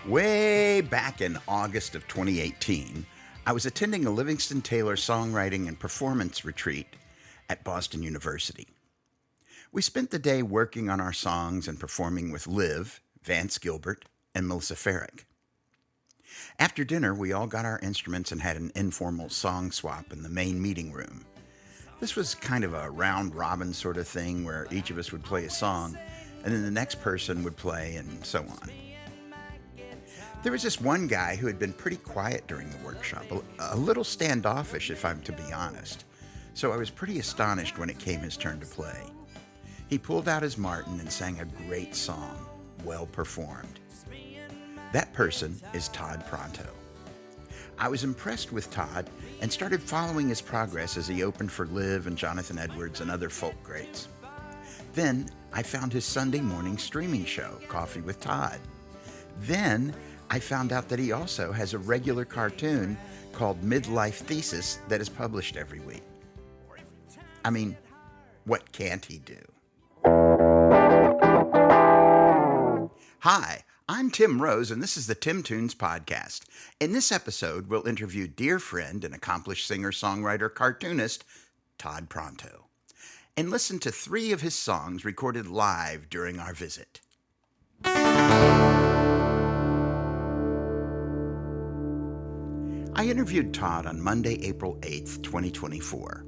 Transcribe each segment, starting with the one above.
Way back in August of 2018, I was attending a Livingston Taylor songwriting and performance retreat at Boston University. We spent the day working on our songs and performing with Liv, Vance Gilbert, and Melissa Farrick. After dinner, we all got our instruments and had an informal song swap in the main meeting room. This was kind of a round-robin sort of thing where each of us would play a song, and then the next person would play, and so on. There was this one guy who had been pretty quiet during the workshop, a little standoffish if I'm to be honest, so I was pretty astonished when it came his turn to play. He pulled out his Martin and sang a great song, well performed. That person is Tod Pronto. I was impressed with Tod and started following his progress as he opened for Liv and Jonathan Edwards and other folk greats. Then I found his Sunday morning streaming show, Coffee with Tod. Then I found out that he also has a regular cartoon called Midlife Thesis that is published every week. I mean, what can't he do? Hi, I'm Tim Rose, and this is the Tim Tunes Podcast. In this episode, we'll interview dear friend and accomplished singer-songwriter cartoonist Tod Pronto, and listen to 3 of his songs recorded live during our visit. I interviewed Tod on Monday, April 8th, 2024.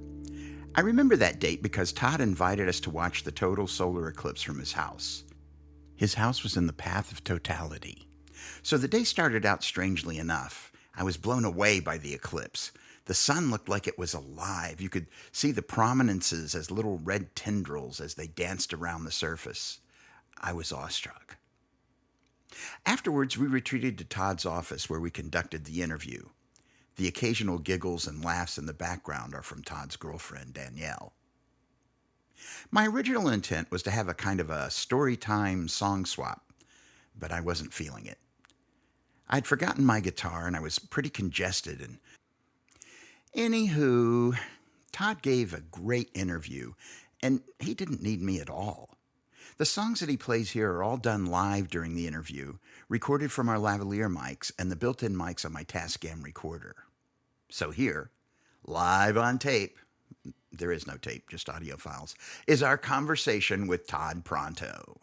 I remember that date because Tod invited us to watch the total solar eclipse from his house. His house was in the path of totality. So the day started out strangely enough. I was blown away by the eclipse. The sun looked like it was alive. You could see the prominences as little red tendrils as they danced around the surface. I was awestruck. Afterwards, we retreated to Tod's office where we conducted the interview. The occasional giggles and laughs in the background are from Tod's girlfriend, Danielle. My original intent was to have a kind of a story time song swap, but I wasn't feeling it. I'd forgotten my guitar and I was pretty congested. And anywho, Tod gave a great interview, and he didn't need me at all. The songs that he plays here are all done live during the interview, recorded from our lavalier mics and the built-in mics on my Tascam recorder. So here, live on tape, there is no tape, just audio files, is our conversation with Tod Pronto.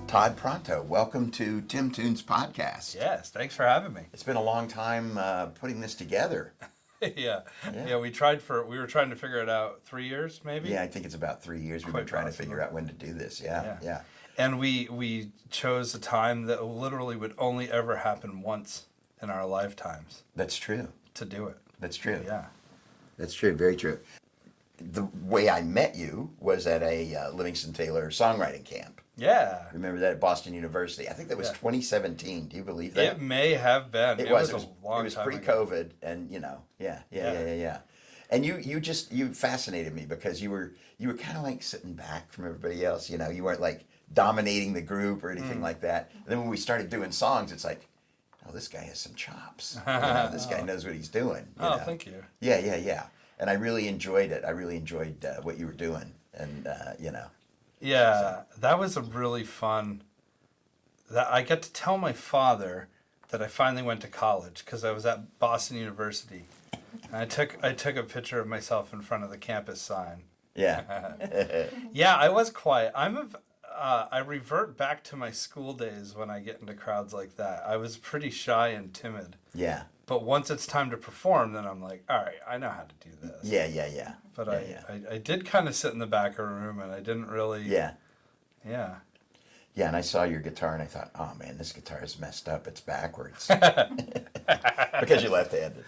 Tod Pronto, welcome to Tim Tunes Podcast. Yes, thanks for having me. It's been a long time putting this together. Yeah, we were trying to figure it out 3 years, maybe? Yeah, I think it's about 3 years we've been trying to figure out when to do this. Yeah. And we chose a time that literally would only ever happen once in our lifetimes. That's true. To do it. That's true. Yeah. That's true, very true. The way I met you was at a Livingston Taylor songwriting camp. Yeah. Remember that at Boston University? I think that was 2017. Do you believe that? It may have been. It was pre-COVID, and yeah. And you fascinated me because you were kind of like sitting back from everybody else. You know, you weren't like dominating the group or anything like that. And then when we started doing songs, it's like, oh, this guy has some chops. This guy knows what he's doing. You know? Thank you. Yeah. And I really enjoyed it. I really enjoyed what you were doing, and Yeah, that was a really fun. That I got to tell my father that I finally went to college because I was at Boston University, and I took a picture of myself in front of the campus sign. Yeah. Yeah, I was quiet. I revert back to my school days when I get into crowds like that. I was pretty shy and timid. Yeah. But once it's time to perform, then I'm like, all right, I know how to do this. Yeah. But I did kind of sit in the back of the room, and I didn't really... Yeah. Yeah. Yeah, and I saw your guitar, and I thought, oh, man, this guitar is messed up. It's backwards. Because you're left-handed.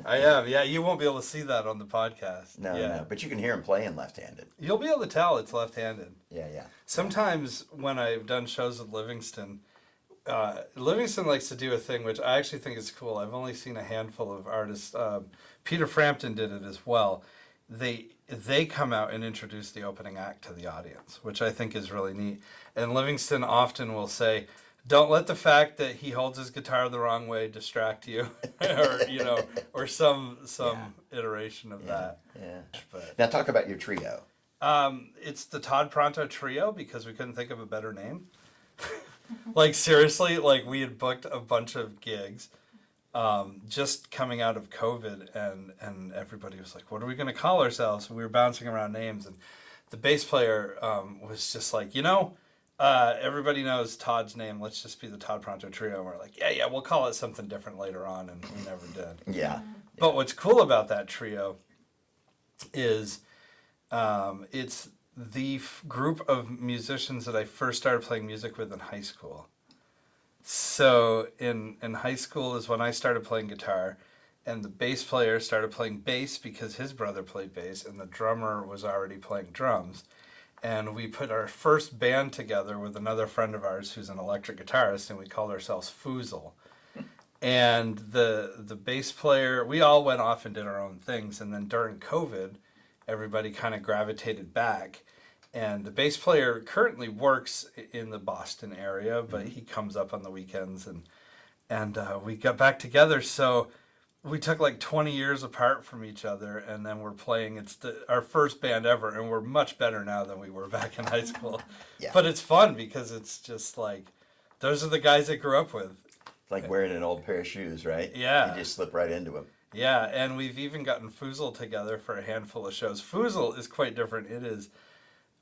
I am, yeah. You won't be able to see that on the podcast. No. But you can hear him playing left-handed. You'll be able to tell it's left-handed. Yeah. Sometimes when I've done shows with Livingston, Livingston likes to do a thing which I actually think is cool. I've only seen a handful of artists. Peter Frampton did it as well. They come out and introduce the opening act to the audience, which I think is really neat. And Livingston often will say, Don't let the fact that he holds his guitar the wrong way distract you, or some iteration of that. Yeah. But Now talk about your trio. it's the Tod Pronto trio because we couldn't think of a better name. Like seriously, like we had booked a bunch of gigs, just coming out of COVID, and everybody was like, "What are we going to call ourselves?" And we were bouncing around names, and the bass player was just like, everybody knows Todd's name. Let's just be the Tod Pronto trio. And we're like, yeah, we'll call it something different later on, and we never did. Yeah. But what's cool about that trio is it's the group of musicians that I first started playing music with in high school. So in high school is when I started playing guitar, and the bass player started playing bass because his brother played bass, and the drummer was already playing drums. And we put our first band together with another friend of ours who's an electric guitarist, and we called ourselves Foozle. And the bass player, we all went off and did our own things, and then during COVID, everybody kind of gravitated back. And the bass player currently works in the Boston area, but he comes up on the weekends, and we got back together. So we took like 20 years apart from each other, and then we're playing. It's our first band ever, and we're much better now than we were back in high school. Yeah. But it's fun because it's just like, those are the guys I grew up with. Like wearing an old pair of shoes, right? Yeah. You just slip right into them. Yeah, and we've even gotten Foozle together for a handful of shows. Foozle is quite different. It is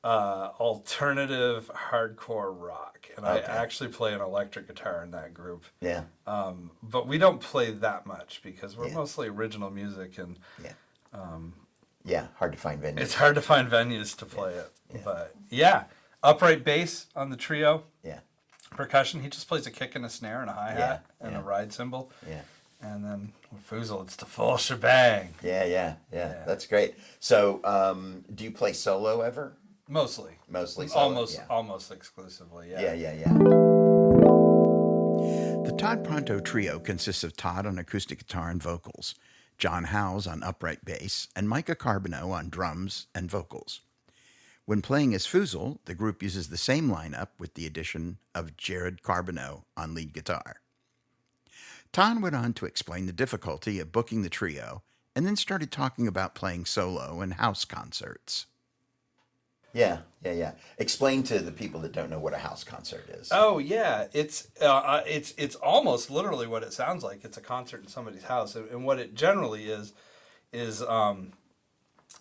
alternative hardcore rock, and I actually play an electric guitar in that group. Yeah. But we don't play that much because we're mostly original music, and hard to find venues. it's hard to find venues to play it. But upright bass on the trio. Yeah. Percussion, he just plays a kick and a snare and a hi-hat and a ride cymbal. Yeah. And then with Foozle, it's the full shebang. Yeah. That's great. So, do you play solo ever? Mostly solo. Almost exclusively. Yeah. The Tod Pronto trio consists of Todd on acoustic guitar and vocals, John Howes on upright bass, and Micah Carbonneau on drums and vocals. When playing as Foozle, the group uses the same lineup with the addition of Jared Carbonneau on lead guitar. Todd went on to explain the difficulty of booking the trio, and then started talking about playing solo and house concerts. Yeah. Explain to the people that don't know what a house concert is. Oh yeah, it's almost literally what it sounds like. It's a concert in somebody's house, and what it generally is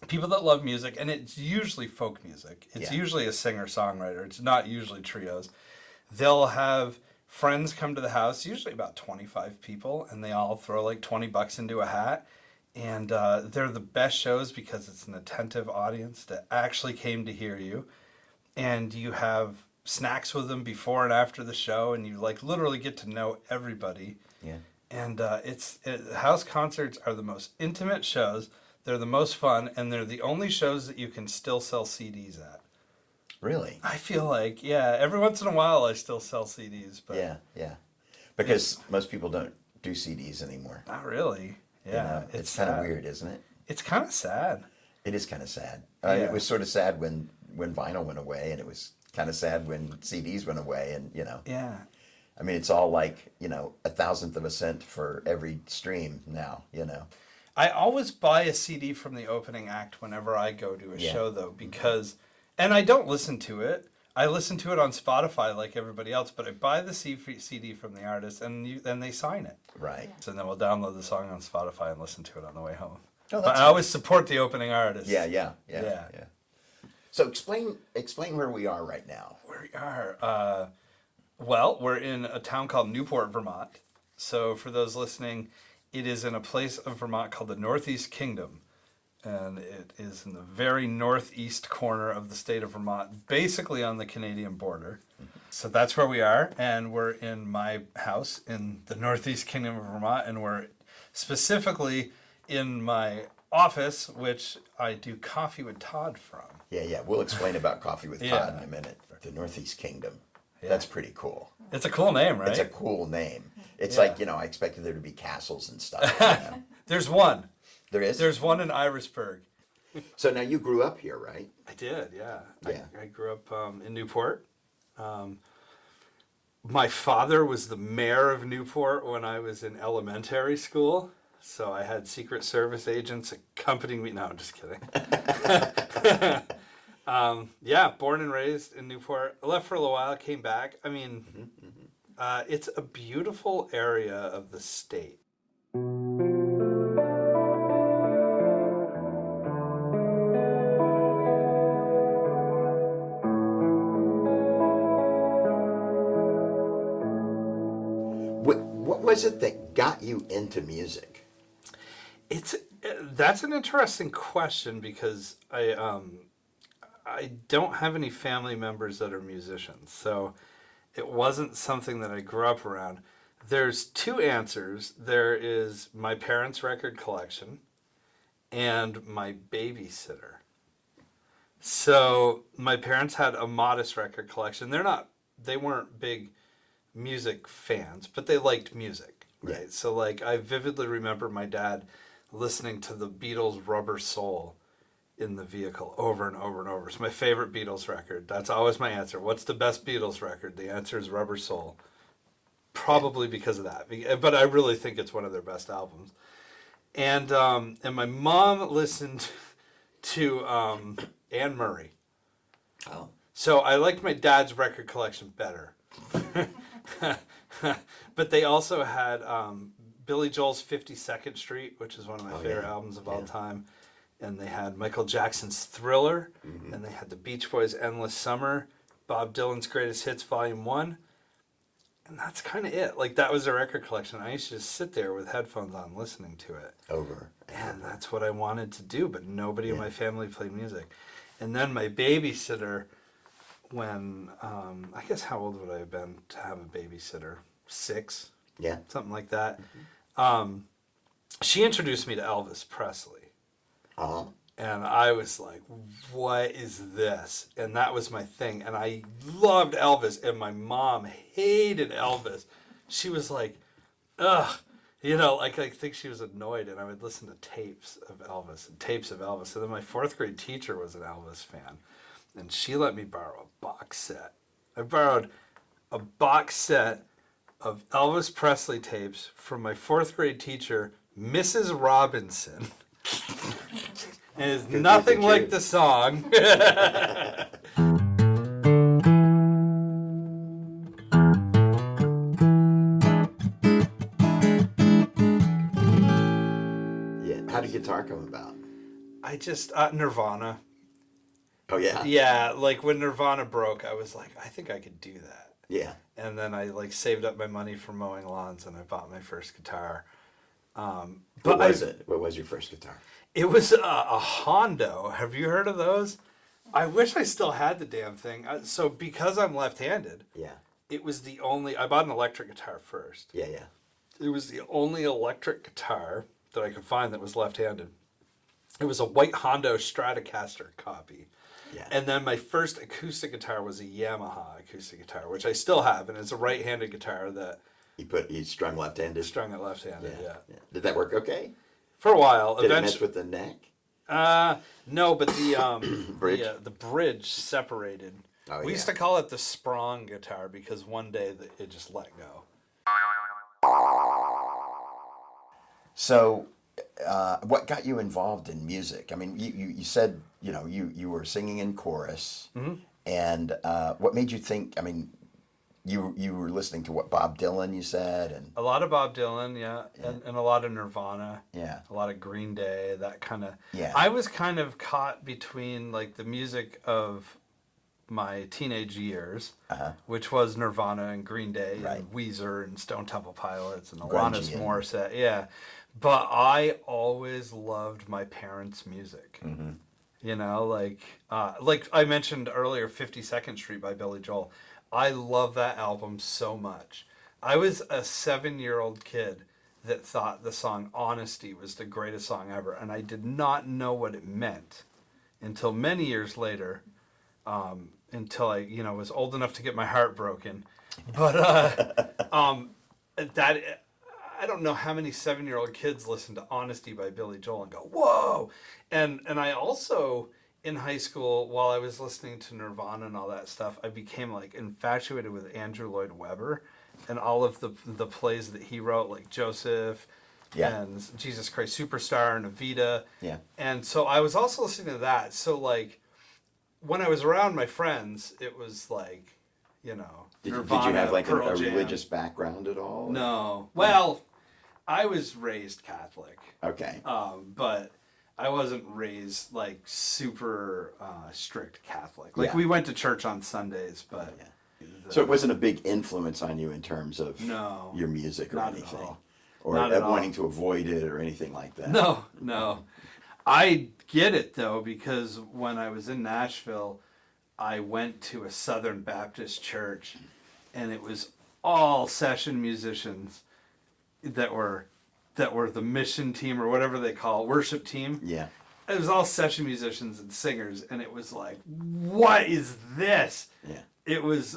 people that love music, and it's usually folk music. It's usually a singer-songwriter. It's not usually trios. They'll have friends come to the house, usually about 25 people, and they all throw like $20 into a hat. And they're the best shows because it's an attentive audience that actually came to hear you. And you have snacks with them before and after the show, and you like literally get to know everybody. Yeah. And house concerts are the most intimate shows. They're the most fun, and they're the only shows that you can still sell CDs at. Really? I feel like, every once in a while I still sell CDs. But Yeah. Because most people don't do CDs anymore. not really. Yeah. It's kind of weird, isn't it? It's kind of sad. It is kind of sad. Yeah. It was sort of sad when vinyl went away, and it was kind of sad when CDs went away, and Yeah. I mean, it's all like, 1,000th of a cent for every stream now, I always buy a CD from the opening act whenever I go to a show, though, because, and I don't listen to it. I listen to it on Spotify like everybody else, but I buy the CD from the artist, and then they sign it. Right. So then we'll download the song on Spotify and listen to it on the way home. Oh, but I always support the opening artist. Yeah. So explain where we are right now. Where we are? Well, we're in a town called Newport, Vermont. So for those listening, it is in a place of Vermont called the Northeast Kingdom. And it is in the very northeast corner of the state of Vermont, basically on the Canadian border. So that's where we are, and we're in my house in the Northeast Kingdom of Vermont, and we're specifically in my office, which I do Coffee with Todd from. Yeah. We'll explain about Coffee with Todd in a minute. The Northeast Kingdom. Yeah. That's pretty cool. It's a cool name, right? It's a cool name. It's like, I expected there to be castles and stuff. There's one. There is? There's one in Irisburg. So now you grew up here, right? I did, yeah. Yeah. I grew up in Newport. My father was the mayor of Newport when I was in elementary school. So I had Secret Service agents accompanying me. No, I'm just kidding. Yeah, born and raised in Newport. I left for a little while, came back. I mean, it's a beautiful area of the state. What was it that got you into music? It's that's an interesting question because I don't have any family members that are musicians, so it wasn't something that I grew up around. There's two answers. There is my parents' record collection and my babysitter. So my parents had a modest record collection. They weren't big music fans, but they liked music, right? Yeah. So like I vividly remember my dad listening to the Beatles' Rubber Soul in the vehicle over and over and over. It's my favorite Beatles record. That's always my answer. What's the best Beatles record? The answer is Rubber Soul. Probably because of that. But I really think it's one of their best albums. And my mom listened to Anne Murray. Oh. So I liked my dad's record collection better. But they also had Billy Joel's 52nd Street, which is one of my favorite albums of all time. And they had Michael Jackson's Thriller. And they had the Beach Boys' Endless Summer, Bob Dylan's Greatest Hits Volume 1. And that's kind of it. Like, that was a record collection. I used to just sit there with headphones on listening to it. Over. And that's what I wanted to do, but nobody in my family played music. And then my babysitter, when, I guess how old would I have been to have a babysitter? 6? Yeah. Something like that. She introduced me to Elvis Presley. Uh-huh. And I was like, what is this? And that was my thing. And I loved Elvis. And my mom hated Elvis. She was like, ugh. You know, like I think she was annoyed. And I would listen to tapes of Elvis. And then my 4th grade teacher was an Elvis fan. And she let me borrow a box set. I borrowed a box set of Elvis Presley tapes from my 4th grade teacher, Mrs. Robinson. And it's nothing like the song. Yeah. How did guitar come about? I just, Nirvana. Oh, yeah? Yeah, like when Nirvana broke, I was like, I think I could do that. Yeah. And then I like saved up my money for mowing lawns and I bought my first guitar. What was it? What was your first guitar? It was a Hondo. Have you heard of those? I wish I still had the damn thing. So because I'm left-handed, Yeah. it was the only... I bought an electric guitar first. Yeah, yeah. It was the only electric guitar that I could find that was left-handed. It was a white Hondo Stratocaster copy. Yeah. And then my first acoustic guitar was a Yamaha acoustic guitar, which I still have, and it's a right-handed guitar that... You strung left-handed? Strung it left-handed, yeah. Did that work okay? For a while. Did it mess with the neck? No, but the Bridge? the bridge separated. Oh, We used to call it the sprung guitar because one day it just let go. So, what got you involved in music? I mean, you said, you were singing in chorus. Mm-hmm. And what made you think, I mean, you were listening to what, Bob Dylan, you said? And A lot of Bob Dylan, yeah. And a lot of Nirvana. Yeah. A lot of Green Day, that kind of... Yeah. I was kind of caught between, like, the music of my teenage years, which was Nirvana and Green Day and Weezer and Stone Temple Pilots and Alanis Morissette, yeah. But I always loved my parents' music. Mm-hmm. You know, like I mentioned earlier, 52nd Street by Billy Joel. I love that album so much. I was a 7-year-old kid that thought the song Honesty was the greatest song ever, and I did not know what it meant until many years later, until I, was old enough to get my heart broken. But that... I don't know how many 7-year-old kids listen to Honesty by Billy Joel and go, whoa! And I also, in high school, while I was listening to Nirvana and all that stuff, I became like infatuated with Andrew Lloyd Webber and all of the plays that he wrote, like Joseph Yeah. and Jesus Christ Superstar and Evita. Yeah. And so I was also listening to that. So like when I was around my friends, it was like, you know, Did you Nirvana, have like a Pearl Jam. religious background at all? No. Well, I was raised Catholic. Okay. But I wasn't raised like super strict Catholic. Like Yeah. we went to church on Sundays, but So it wasn't a big influence on you in terms of No, your music or not at anything? all. Or Not at all. wanting to avoid it or anything like that? no. I get it though, because when I was in Nashville, I went to a Southern Baptist church, and it was all session musicians that were the mission team or whatever they call it, worship team. Yeah. It was all session musicians and singers, and it was like, what is this? Yeah. It was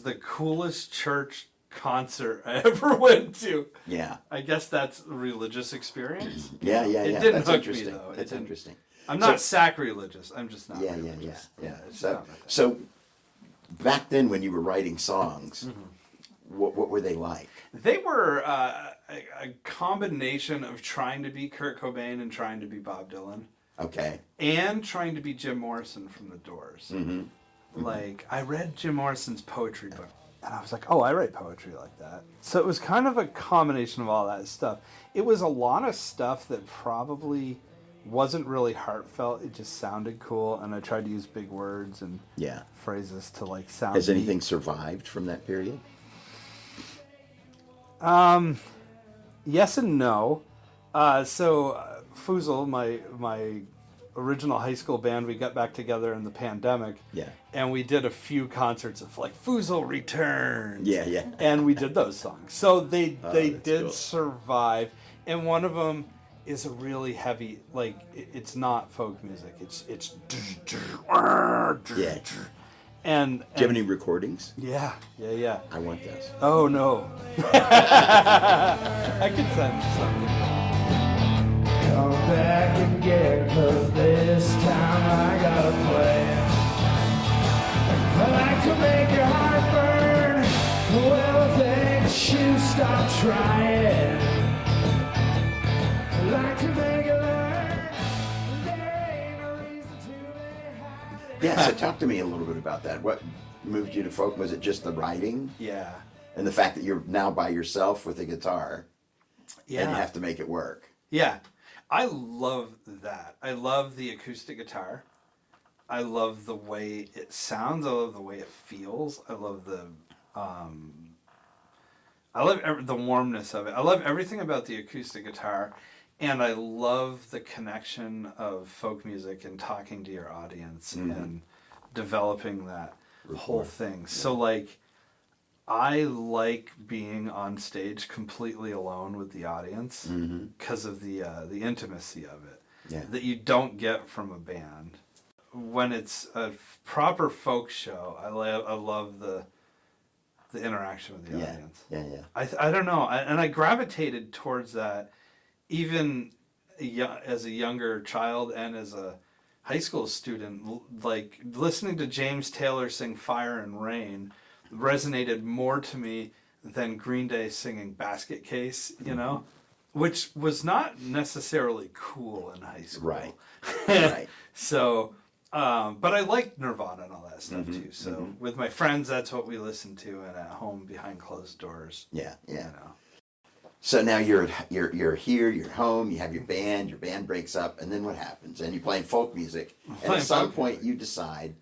the coolest church concert I ever went to. Yeah. I guess that's a religious experience. Yeah. It didn't That's hook interesting. me though. That's interesting. I'm not sacrilegious. I'm just not Yeah. religious. It's So, not my thing. so back then when you were writing songs, Mm-hmm. what were they like? They were a combination of trying to be Kurt Cobain and trying to be Bob Dylan, Okay. and trying to be Jim Morrison from The Doors. Mm-hmm. Like, I read Jim Morrison's poetry book, and I was like, oh, I write poetry like that. So it was kind of a combination of all that stuff. It was a lot of stuff that probably wasn't really heartfelt. It just sounded cool, and I tried to use big words and Yeah. phrases to, like, sound Has neat. anything survived from that period? Yes and no. Foozle, my original high school band, we got back together in the pandemic. Yeah. And we did a few concerts of like Foozle Returns. Yeah. And we did those songs. So they that's did cool. survive. And one of them is a really heavy, like it's not folk music. It's Yeah. And Do you have any recordings? yeah. I want those. Oh no. I could send something. Come back and get, 'cause this time I got a plan. I like to make your heart burn. Well, thanks, you stop trying. I like to make it learn. There ain't no reason to hide it. Yeah, so talk to me a little bit about that. What moved you to folk? Was it just the writing Yeah. and the fact that you're now by yourself with a guitar Yeah. and you have to make it work? Yeah. I love that. I love the acoustic guitar. I love the way it sounds. I love the way it feels. I love the the warmness of it. I love everything about the acoustic guitar, and I love the connection of folk music and talking to your audience and developing that whole thing. So like I like being on stage completely alone with the audience because of the intimacy of it Yeah. that you don't get from a band. When it's a proper folk show, I love the interaction with the Yeah. audience. Yeah. I don't know, and I gravitated towards that even as a younger child and as a high school student. Like listening to James Taylor sing "Fire and Rain" resonated more to me than Green Day singing "Basket Case," you know, which was not necessarily cool in high school. Right. Right. So, but I liked Nirvana and all that stuff too. So with my friends, that's what we listened to, and at home behind closed doors. Yeah. You know. So now you're here, you're home, you have your band breaks up, and then what happens? And you're playing folk music, and Playing at some folk point you decide,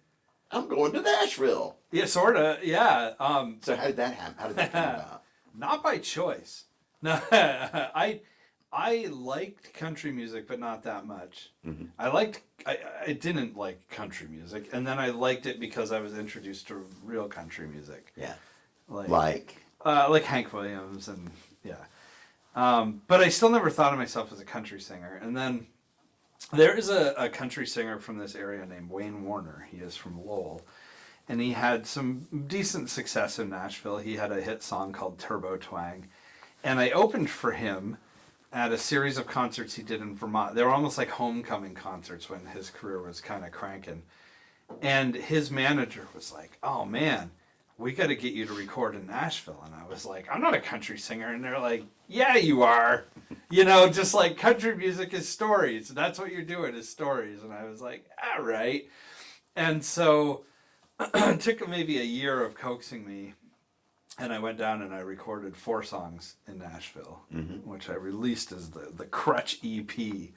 I'm going to Nashville. Yeah, sorta. Yeah. So how did that happen? How did that come about? Not by choice. No, I liked country music, but not that much. I didn't like country music, and then I liked it because I was introduced to real country music, Yeah. like Hank Williams and yeah. But I still never thought of myself as a country singer. And then there is a country singer from this area named Wayne Warner. He is from Lowell. And he had some decent success in Nashville. He had a hit song called Turbo Twang. And I opened for him at a series of concerts he did in Vermont. They were almost like homecoming concerts when his career was kind of cranking. And his manager was like, "Oh man, we got to get you to record in Nashville." And I was like, "I'm not a country singer." And they're like, "Yeah, you are. You know, just like country music is stories. That's what you're doing is stories." And I was like, "All right." And so it took maybe a year of coaxing me. And I went down and I recorded 4 songs in Nashville, which I released as the Crutch EP.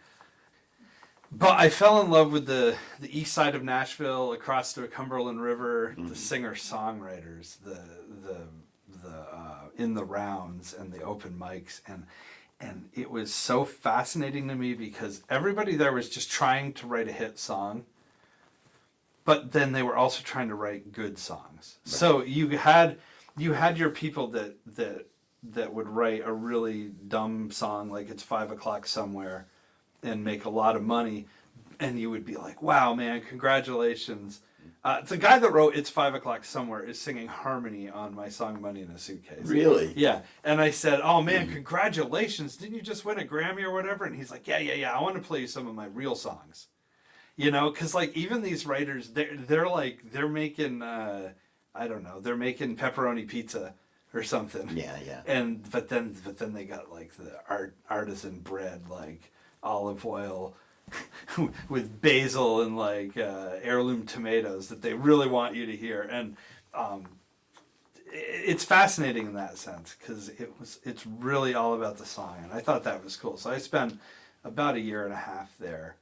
But I fell in love with the east side of Nashville, across the Cumberland River, the singer-songwriters, the in the rounds and the open mics. And it was so fascinating to me because everybody there was just trying to write a hit song. But then they were also trying to write good songs. Right. So you had your people that would write a really dumb song like It's 5 O'Clock Somewhere and make a lot of money, and you would be like, "Wow, man, congratulations." The guy that wrote It's 5 O'Clock Somewhere is singing harmony on my song Money in a Suitcase. Really? Yeah. And I said, "Oh, man, congratulations. Didn't you just win a Grammy or whatever?" And he's like, yeah. I want to play you some of my real songs. You know, because like even these writers, they're making, I don't know, they're making pepperoni pizza or something. Yeah. But then they got like the artisan bread, like olive oil with basil and like heirloom tomatoes that they really want you to hear. And it's fascinating in that sense because it's really all about the song. And I thought that was cool. So I spent about a year and a half there.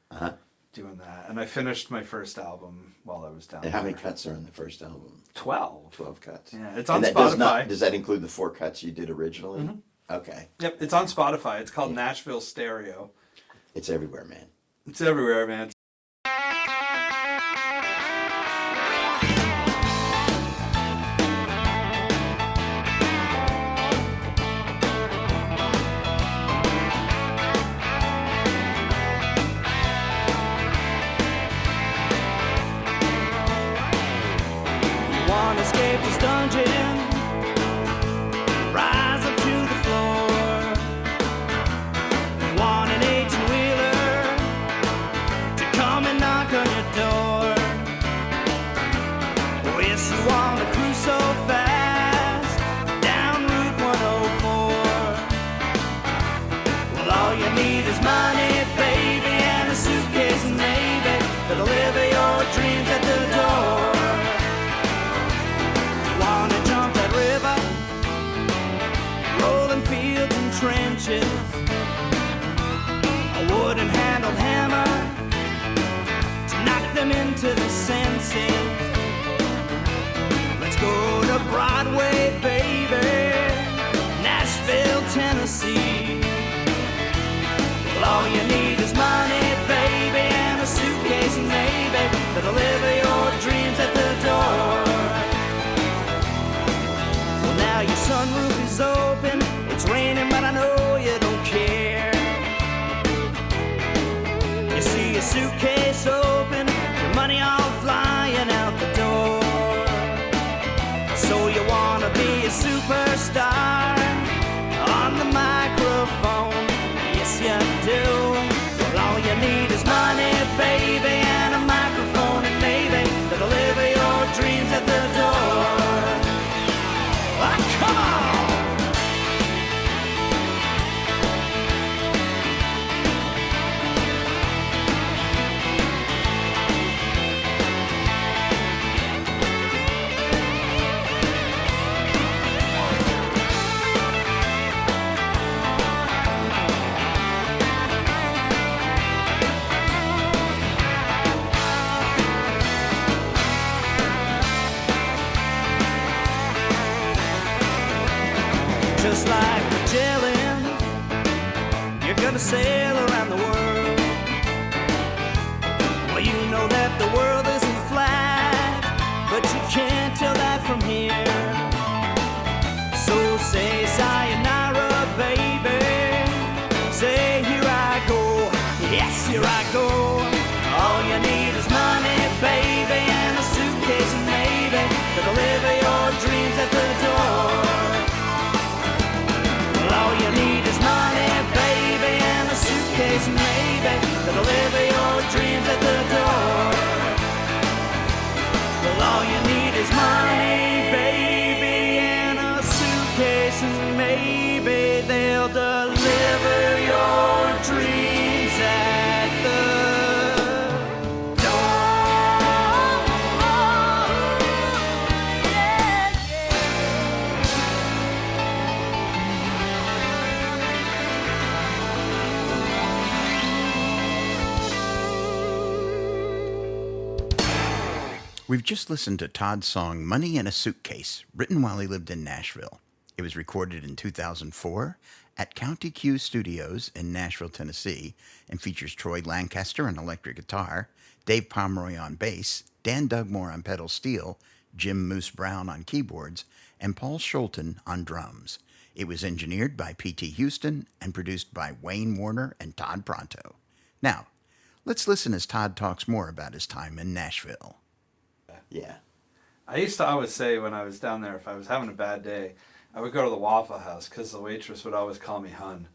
Doing that, and I finished my first album while I was down there. And how many cuts are in the first album? 12. 12 cuts. Yeah, it's on and Spotify. Does that include the 4 cuts you did originally? Okay. Yep, it's on Spotify. It's called Nashville Stereo. It's everywhere, man. It's everywhere, man. Escape this dungeon, rise up to the floor. Want an 18-wheeler to come and knock on your door. Oh, yes, you want to cruise so fast down Route 104. Well, all you need is money, baby, and a suitcase and maybe that'll deliver your dreams at the door. Wanna jump that river, rolling fields and trenches, a wooden handled hammer to knock them into the senses. Let's go to Broadway, baby, Nashville, Tennessee. Well, all you need is money, baby, and a suitcase and maybe that'll deliver your dreams at the door. Now your sunroof is open, it's raining, but I know you don't care. You see your suitcase open, your money all flying out the door. So you wanna be a superstar on the microphone, yes you do. Well, all you need is money, baby, and a microphone, and maybe that'll deliver your dreams at the door. Come on! Just like Magellan, you're gonna sail around the world. Well, you know that the world isn't flat, but you can't tell that from here. So say sayonara, baby. Say here I go, yes, here I go. All you need is money, baby, and a suitcase, and maybe that'll deliver your dreams at the door. All you need is money, baby, We've just listened to Todd's song Money in a Suitcase, written while he lived in Nashville. It was recorded in 2004 at County Q Studios in Nashville, Tennessee, and features Troy Lancaster on electric guitar, Dave Pomeroy on bass, Dan Dugmore on pedal steel, Jim Moose Brown on keyboards, and Paul Scholten on drums. It was engineered by P.T. Houston and produced by Wayne Warner and Tod Pronto. Now, let's listen as Todd talks more about his time in Nashville. Yeah. I used to always say when I was down there, if I was having a bad day, I would go to the Waffle House because the waitress would always call me Hun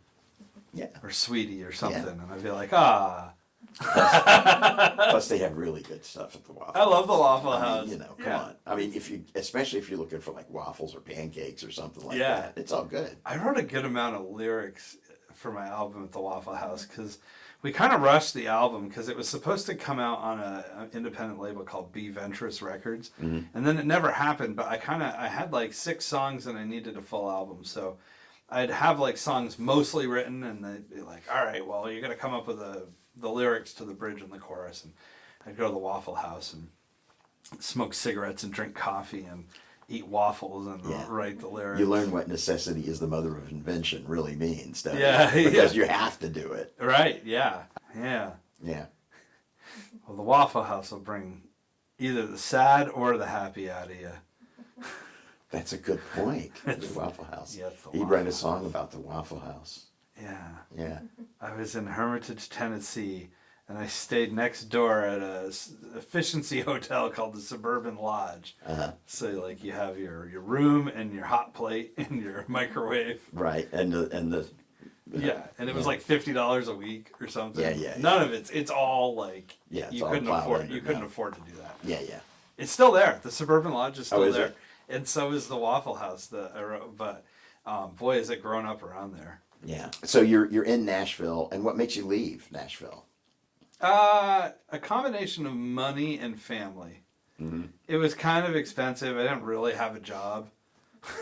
Yeah. or Sweetie or something. Yeah. And I'd be like, ah. Plus, they have really good stuff at the Waffle I love the Waffle I mean, House. you know, come Yeah. on. I mean, especially if you're looking for like waffles or pancakes or something like Yeah. that, it's all good. I wrote a good amount of lyrics for my album at the Waffle House because we kind of rushed the album because it was supposed to come out on an independent label called Be Venturous Records, and then it never happened. But I had like 6 songs and I needed a full album, so I'd have like songs mostly written, and they'd be like, "All right, well, you're gonna come up with the lyrics to the bridge and the chorus," and I'd go to the Waffle House and smoke cigarettes and drink coffee and eat waffles and Yeah. write the lyrics. You learn what necessity is the mother of invention really means, don't Yeah, you? Because yeah. you have to do it. Right, yeah. Yeah. Yeah. Well, the Waffle House will bring either the sad or the happy out of you. That's a good point. The Waffle House. Yeah, it's the He'd Waffle write a song about the Waffle House. Yeah. Yeah. I was in Hermitage, Tennessee, and I stayed next door at a efficiency hotel called the Suburban Lodge. Uh-huh. So, like, you have your room and your hot plate and your microwave. Right. And the Yeah, and it was like $50 a week or something. Yeah. None of it's all like Yeah, it's you all couldn't plowed afford under you couldn't now. afford to do that. yeah. It's still there. The Suburban Lodge is still is there, it? and so is the Waffle House. But boy, is it grown up around there. Yeah. So you're in Nashville, and what makes you leave Nashville? A combination of money and family. Mm-hmm. It was kind of expensive. I didn't really have a job.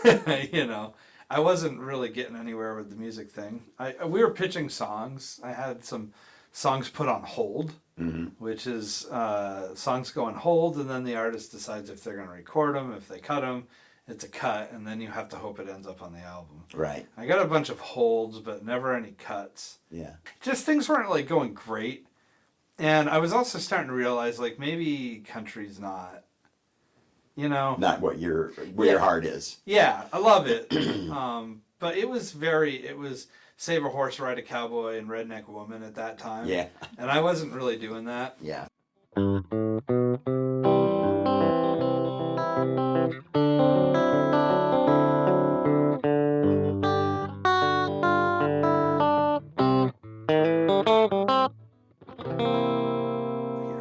I wasn't really getting anywhere with the music thing. We were pitching songs. I had some songs put on hold, which is songs go on hold, and then the artist decides if they're going to record them. If they cut them, it's a cut, and then you have to hope it ends up on the album. Right. I got a bunch of holds, but never any cuts. Yeah. Just things weren't like going great. And I was also starting to realize like maybe country's not, Not where your Yeah. heart is. Yeah, I love it. But it was Save a Horse, Ride a Cowboy, and Redneck Woman at that time. Yeah. And I wasn't really doing that. Yeah.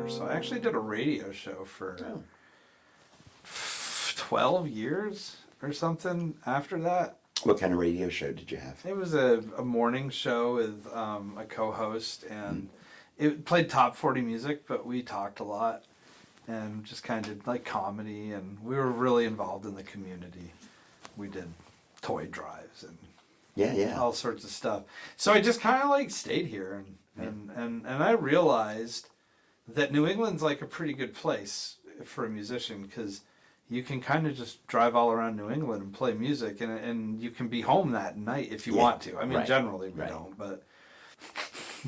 So I actually did a radio show for Oh. 12 years or something after that. What kind of radio show did you have? It was a morning show with a co-host, and it played top 40 music, but we talked a lot and just kind of did like comedy, and we were really involved in the community. We did toy drives and Yeah. all sorts of stuff. So I just kind of like stayed here, and I realized that New England's like a pretty good place for a musician because you can kind of just drive all around New England and play music, and you can be home that night if you Yeah. want to. I mean, Right. generally we Right. don't, but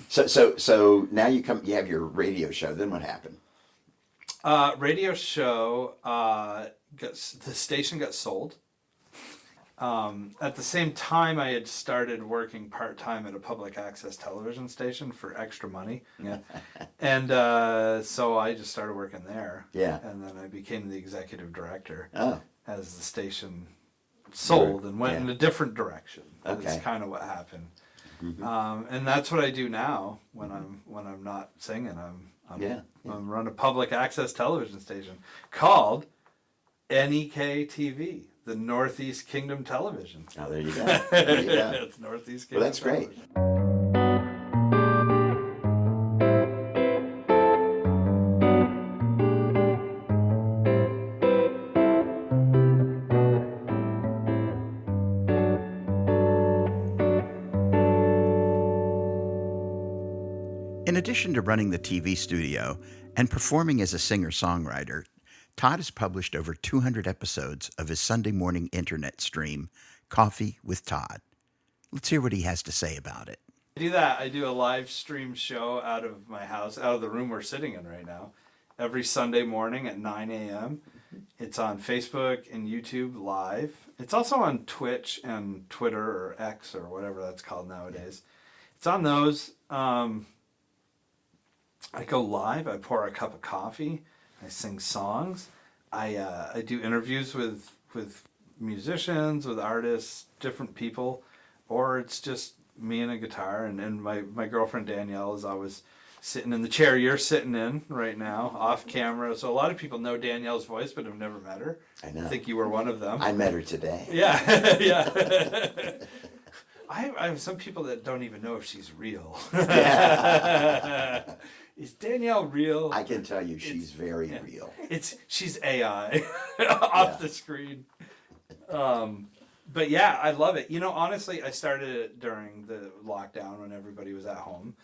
So now you have your radio show. Then what happened? radio show, the station got sold. At the same time, I had started working part-time at a public access television station for extra money. Yeah. And so I just started working there. Yeah. And then I became the executive director Oh. as the station sold and went Yeah. in a different direction. Okay. That's kind of what happened. And that's what I do now when I'm not singing. I'm run a public access television station called NEK TV, the Northeast Kingdom Television. Oh, there you go. There you go. It's Northeast Kingdom. Well, that's great. Television. In addition to running the TV studio and performing as a singer-songwriter, Todd has published over 200 episodes of his Sunday morning internet stream, Coffee with Todd. Let's hear what he has to say about it. I do that. I do a live stream show out of my house, out of the room we're sitting in right now, every Sunday morning at 9 a.m. It's on Facebook and YouTube live. It's also on Twitch and Twitter or X or whatever that's called nowadays. It's on those. I go live. I pour a cup of coffee. I sing songs. I do interviews with musicians, with artists, different people, or it's just me and a guitar. And my girlfriend Danielle is always sitting in the chair you're sitting in right now, off camera. So a lot of people know Danielle's voice, but have never met her. I know. I think you were one of them. I met her today. Yeah, yeah. I have some people that don't even know if she's real. Is Danielle real? I can tell you she's very real. She's AI off the screen. But yeah, I love it. You know, honestly, I started it during the lockdown when everybody was at home.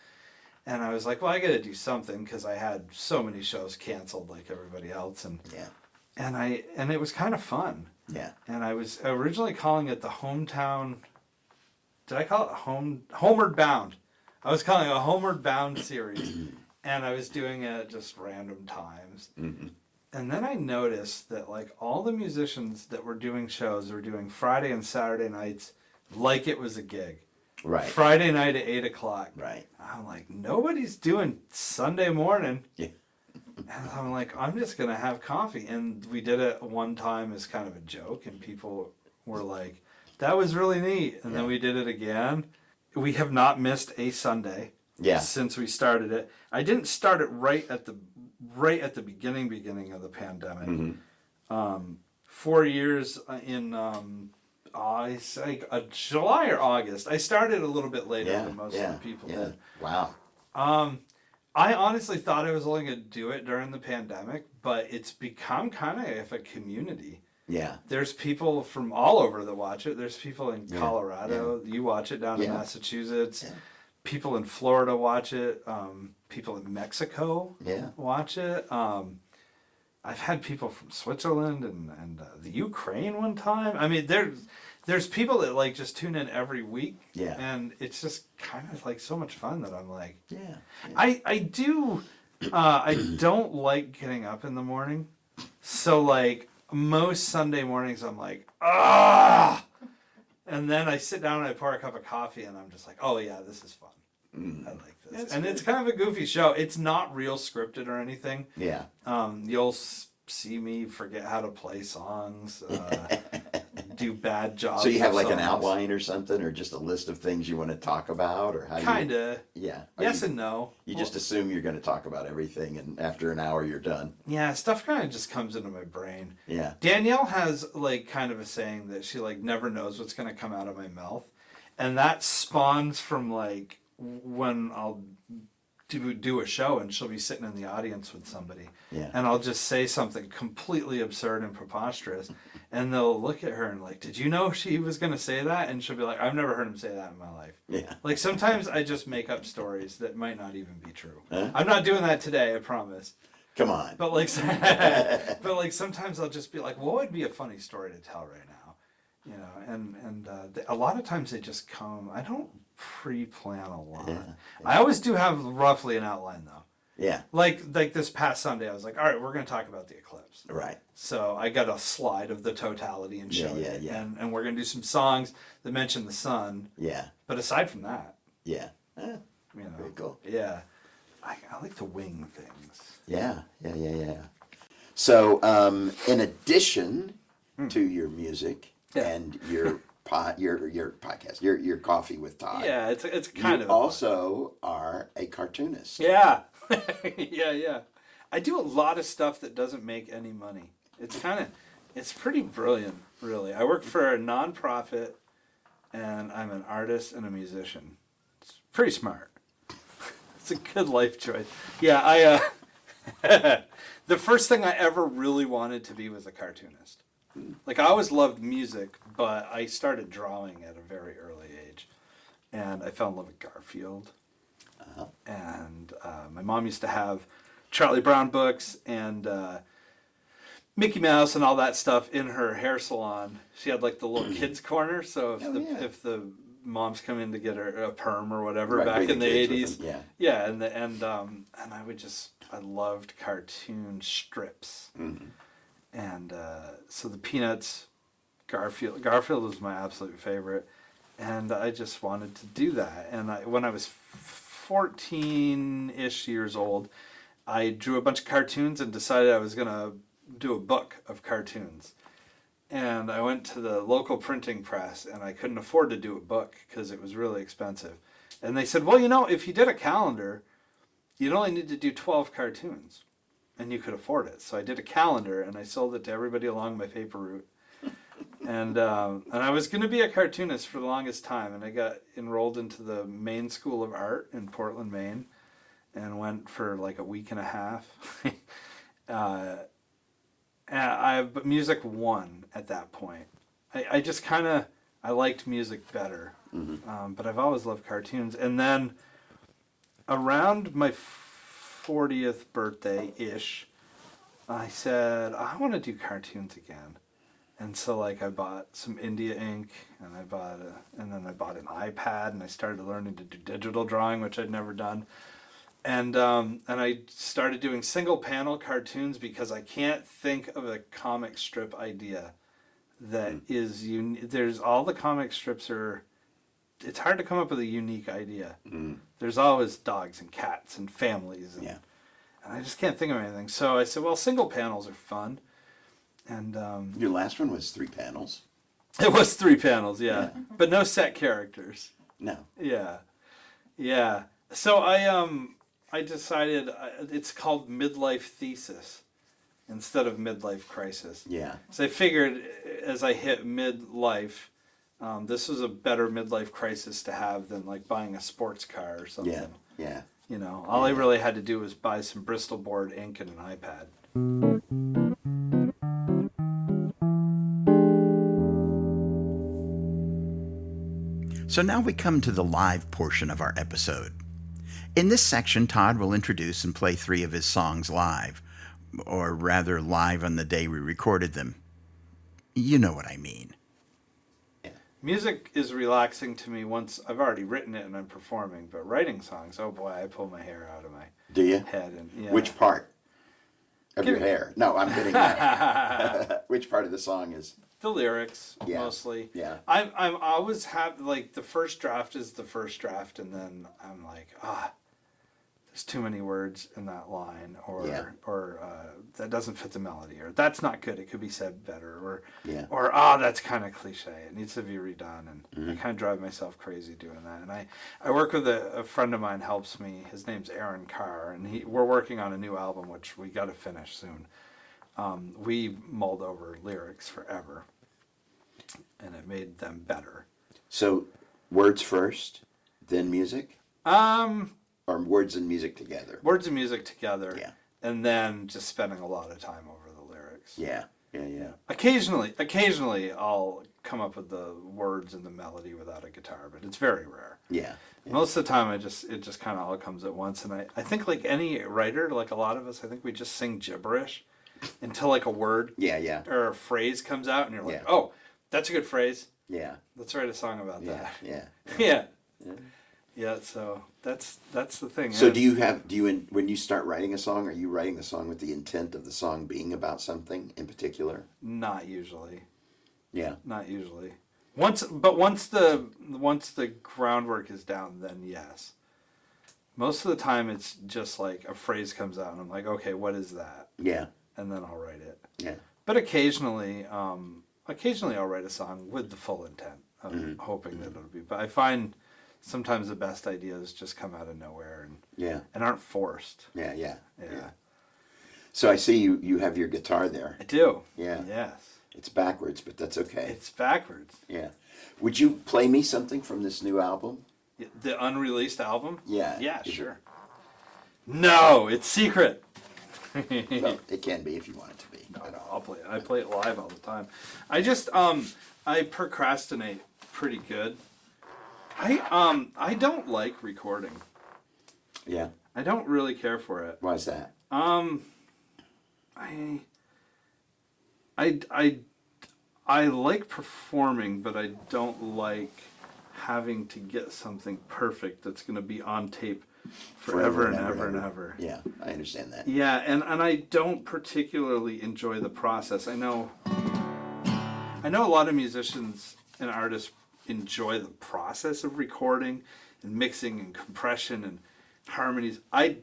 And I was like, well, I got to do something because I had so many shows canceled like everybody else. And it was kind of fun. Yeah. And I was originally calling it the Hometown. Did I call it Homeward Bound? I was calling it a Homeward Bound series. And I was doing it just random times. Mm-hmm. And then I noticed that like all the musicians that were doing shows were doing Friday and Saturday nights like it was a gig. Right. Friday night at 8 o'clock. Right. I'm like, nobody's doing Sunday morning. Yeah. And I'm like, I'm just going to have coffee. And we did it one time as kind of a joke. And people were like, that was really neat. And then we did it again. We have not missed a Sunday since we started it. I didn't start it right at the beginning of the pandemic. Mm-hmm. 4 years in I say July or August. I started a little bit later than most of the people did. Wow. I honestly thought I was only going to do it during the pandemic, but it's become kind of a community. Yeah. There's people from all over that watch it. There's people in Colorado. Yeah. You watch it down in Massachusetts. Yeah. People in Florida watch it. People in Mexico watch it. I've had people from Switzerland and the Ukraine one time. I mean, there's people that like just tune in every week. Yeah. And it's just kind of like so much fun that I'm like, I don't like getting up in the morning. So like most Sunday mornings I'm like, and then I sit down and I pour a cup of coffee and I'm just like, oh yeah, this is fun. I like this. That's and good. It's kind of a goofy show. It's not real scripted or anything. Yeah. You'll see me forget how to play songs, do bad jobs. So you have like an outline or something, or just a list of things you want to talk about, or how? Kinda. Yeah. Yes and no. You just assume you're going to talk about everything, and after an hour you're done. Yeah, stuff kind of just comes into my brain. Yeah. Danielle has like kind of a saying that she like never knows what's going to come out of my mouth, and that spawns from like when I'll do a show and she'll be sitting in the audience with somebody and I'll just say something completely absurd and preposterous and they'll look at her and like, did you know she was going to say that? And she'll be like, I've never heard him say that in my life. Yeah. Like sometimes I just make up stories that might not even be true. Huh? I'm not doing that today, I promise. Come on. But like sometimes I'll just be like, what would be a funny story to tell right now? You know, and a lot of times they just come. I don't pre-plan a lot. Yeah. I always do have roughly an outline though. Yeah. Like this past Sunday, I was like, all right, we're going to talk about the eclipse. Right. So I got a slide of the totality and showed it. And we're going to do some songs that mention the sun. Yeah. But aside from that. Yeah. You know. Very cool. Yeah. I like to wing things. Yeah. So, in addition to your music and your podcast, your Coffee with Todd. Yeah, it's kind of. You also are a cartoonist. Yeah, yeah. I do a lot of stuff that doesn't make any money. It's pretty brilliant, really. I work for a nonprofit, and I'm an artist and a musician. It's pretty smart. It's a good life choice. Yeah, the first thing I ever really wanted to be was a cartoonist. Like, I always loved music, but I started drawing at a very early age. And I fell in love with Garfield. Uh-huh. And my mom used to have Charlie Brown books, and Mickey Mouse and all that stuff in her hair salon. She had like the little kids corner, so if the moms come in to get her a perm or whatever Right, back bring in the the kids with 80s. them, Yeah, and I loved cartoon strips. And so the Peanuts, Garfield was my absolute favorite, and I just wanted to do that. And when I was 14-ish years old, I drew a bunch of cartoons and decided I was gonna do a book of cartoons. And I went to the local printing press, and I couldn't afford to do a book because it was really expensive. And they said, well, if you did a calendar, you'd only need to do 12 cartoons, and you could afford it. So I did a calendar, and I sold it to everybody along my paper route. And I was going to be a cartoonist for the longest time, and I got enrolled into the Maine School of Art in Portland, Maine, and went for like a week and a half. But music won at that point. I just I liked music better, but I've always loved cartoons. And then around my 40th birthday-ish, I said, I want to do cartoons again. And so I bought some India ink, and then I bought an iPad, and I started learning to do digital drawing, which I'd never done. And I started doing single panel cartoons because I can't think of a comic strip idea that is there's all the comic strips it's hard to come up with a unique idea. There's always dogs and cats and families and I just can't think of anything. So I said, well, single panels are fun. And Your last one was 3 panels. it was 3 panels, yeah. But no set characters. No. Yeah. So I decided it's called midlife thesis instead of midlife crisis. Yeah. So I figured as I hit midlife, this was a better midlife crisis to have than like buying a sports car or something. Yeah. All I really had to do was buy some Bristol board ink and an iPad. So now we come to the live portion of our episode. In this section, Tod will introduce and play 3 of his songs live, or rather live on the day we recorded them. You know what I mean. Music is relaxing to me once I've already written it and I'm performing, but writing songs, oh boy, I pull my hair out of my Do you? head. And, Which part of your Give- hair? No, I'm kidding. Which part of the song is? The lyrics, Yeah. mostly. Yeah. I'm always like the first draft is the first draft, and then I'm like, there's too many words in that line, or that doesn't fit the melody, or that's not good. It could be said better, or that's kind of cliche. It needs to be redone, and I kind of drive myself crazy doing that. And I work with a friend of mine helps me. His name's Aaron Carr, and we're working on a new album which we got to finish soon. We mulled over lyrics forever, and it made them better. So, words first, then music? Or words and music together? Words and music together. Yeah. And then just spending a lot of time over the lyrics. Yeah. Occasionally I'll come up with the words and the melody without a guitar, but it's very rare. Yeah. Most of the time it just kind of all comes at once. And I think like any writer, like a lot of us, I think we just sing gibberish until like a word or a phrase comes out and you're like, oh, that's a good phrase. Yeah. Let's write a song about that. Yeah. Yeah, so that's the thing. So when you start writing a song, are you writing the song with the intent of the song being about something in particular? Not usually. Yeah. Not usually. Once the groundwork is down, then yes. Most of the time it's just like a phrase comes out and I'm like, okay, what is that? Yeah. And then I'll write it. Yeah. But occasionally I'll write a song with the full intent of hoping that it'll be. But I find sometimes the best ideas just come out of nowhere and aren't forced. Yeah. So I see you have your guitar there. I do. Yeah. Yes. It's backwards, but that's okay. It's backwards. Yeah. Would you play me something from this new album? The unreleased album? Yeah. Yeah, sure. No, it's secret. Well, it can be if you want it to be. No, I'll play it. I play it live all the time. I just I procrastinate pretty good. I don't like recording. Yeah. I don't really care for it. Why is that? I like performing, but I don't like having to get something perfect that's going to be on tape forever and ever and ever. Yeah, I understand that. Yeah, and I don't particularly enjoy the process. I know a lot of musicians and artists enjoy the process of recording and mixing and compression and harmonies. I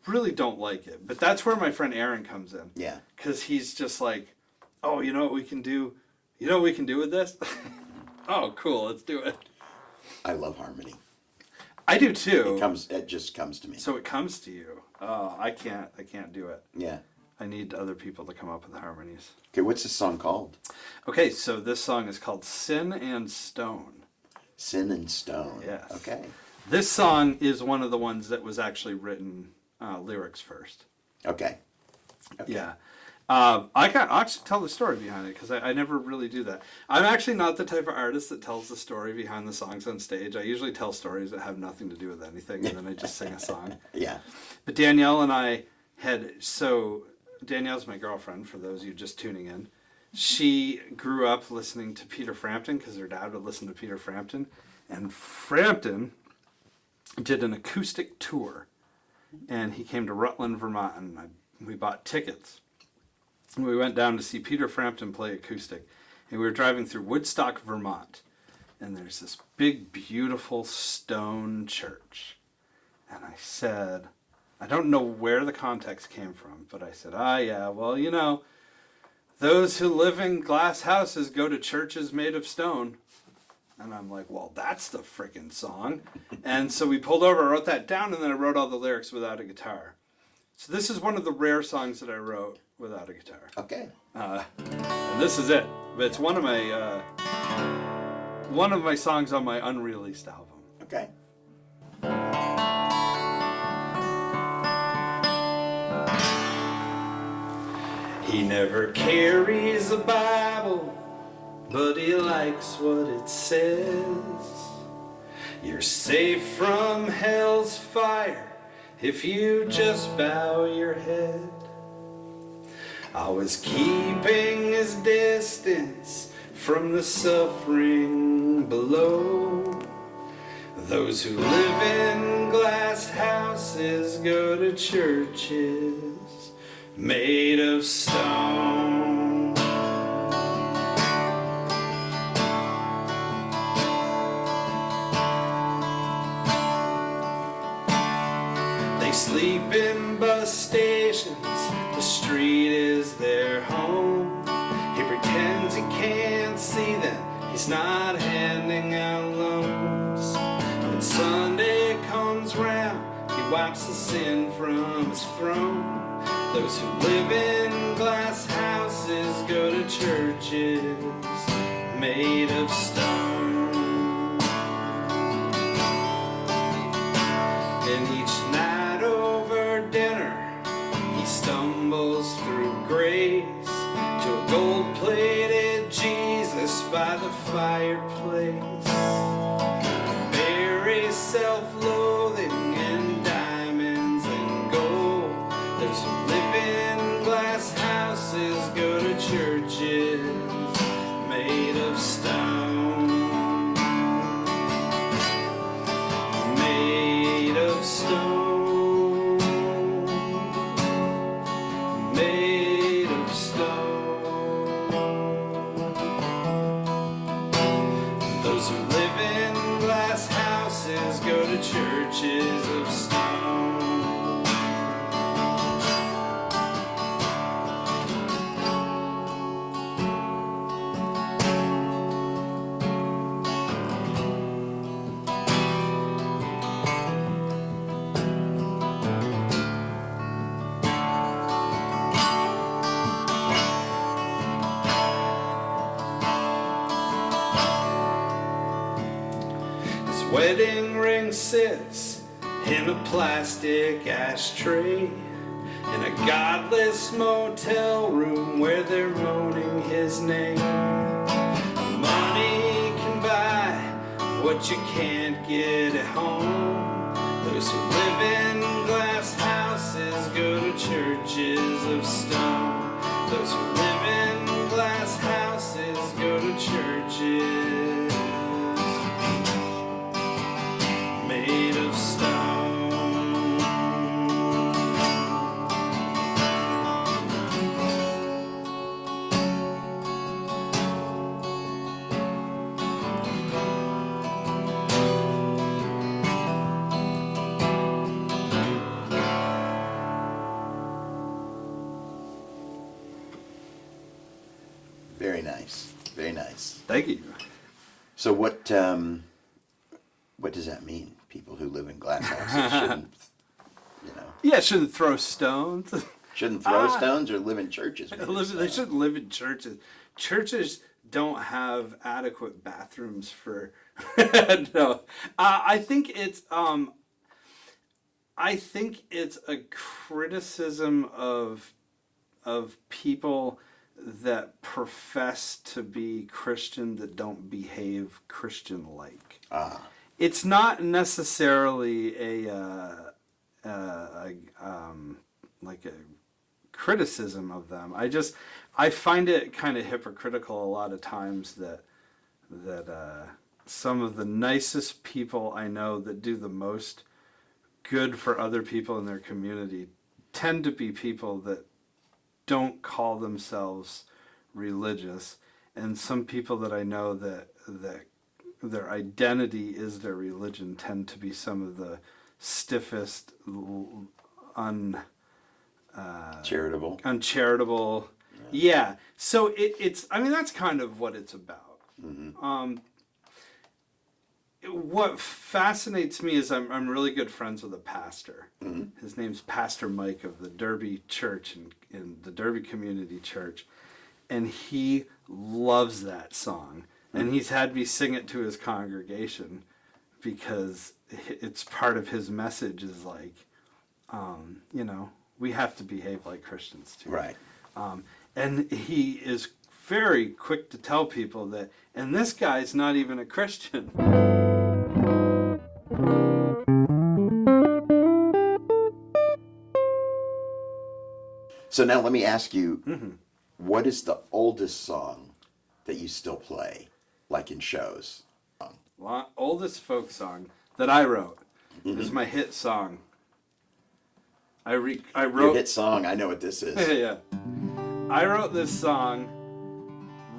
really don't like it, but that's where my friend Aaron comes in. Yeah. Because he's just like, oh, you know what we can do? You know what we can do with this? Oh, cool, let's do it. I love harmony. I do too. It just comes to me. So it comes to you. Oh, I can't do it. Yeah. I need other people to come up with the harmonies. Okay, what's this song called? Okay, so this song is called Sin and Stone. Sin and Stone. Yes. Okay. This song is one of the ones that was actually written lyrics first. Okay. Yeah. I'll actually tell the story behind it because I never really do that. I'm actually not the type of artist that tells the story behind the songs on stage. I usually tell stories that have nothing to do with anything, and then I just sing a song. Yeah. But Danielle and I Danielle's my girlfriend, for those of you just tuning in. She grew up listening to Peter Frampton because her dad would listen to Peter Frampton. And Frampton did an acoustic tour. And he came to Rutland, Vermont, and we bought tickets. And we went down to see Peter Frampton play acoustic. And we were driving through Woodstock, Vermont. And there's this big, beautiful stone church. And I said, I don't know where the context came from, but I said, yeah, well, you know, those who live in glass houses go to churches made of stone. And I'm like, well, that's the frickin' song. And so we pulled over, I wrote that down, and then I wrote all the lyrics without a guitar. So this is one of the rare songs that I wrote without a guitar. Okay. And this is it. But it's one of my songs on my unreleased album. Okay. He never carries a Bible, but he likes what it says. You're safe from hell's fire if you just bow your head. Always keeping his distance from the suffering below. Those who live in glass houses go to churches made of stone. They sleep in bus stations, the street is their home. He pretends he can't see them, he's not handing out loans. When Sunday comes round, he wipes the sin from his throne. Those who live in glass houses go to churches made of stone. And each night over dinner, he stumbles through grace to a gold-plated Jesus by the fireplace. Buries self-loathing in diamonds and gold. Those who live in glass houses go to churches made of stone. Made of stone. Made of stone. Those who live in glass houses go to churches of stone. Wedding ring sits in a plastic ashtray in a godless motel room where they're moaning his name. Money can buy what you can't get at home. Those who live in glass houses go to churches of stone. Those who live in Very nice. Very nice. Thank you. So what does that mean? People who live in glass houses shouldn't, Yeah, shouldn't throw stones. shouldn't throw stones or live in churches. Maybe, They shouldn't live in churches. Churches don't have adequate bathrooms for. No, I think it's a criticism of people that profess to be Christian that don't behave Christian-like. It's not necessarily like a criticism of them. I find it kind of hypocritical a lot of times that some of the nicest people I know that do the most good for other people in their community tend to be people that don't call themselves religious, and some people that I know that their identity is their religion tend to be some of the stiffest, uncharitable. Yeah. So it's. I mean, that's kind of what it's about. Mm-hmm. What fascinates me is I'm really good friends with a pastor. Mm-hmm. His name's Pastor Mike of the Derby Church in the Derby Community Church, and he loves that song. Mm-hmm. And he's had me sing it to his congregation because it's part of his message. Is like, we have to behave like Christians too. Right. And he is very quick to tell people that, and this guy's not even a Christian. So now let me ask you, what is the oldest song that you still play, like in shows? Oldest folk song that I wrote is my hit song. I wrote your hit song. I know what this is. Yeah, I wrote this song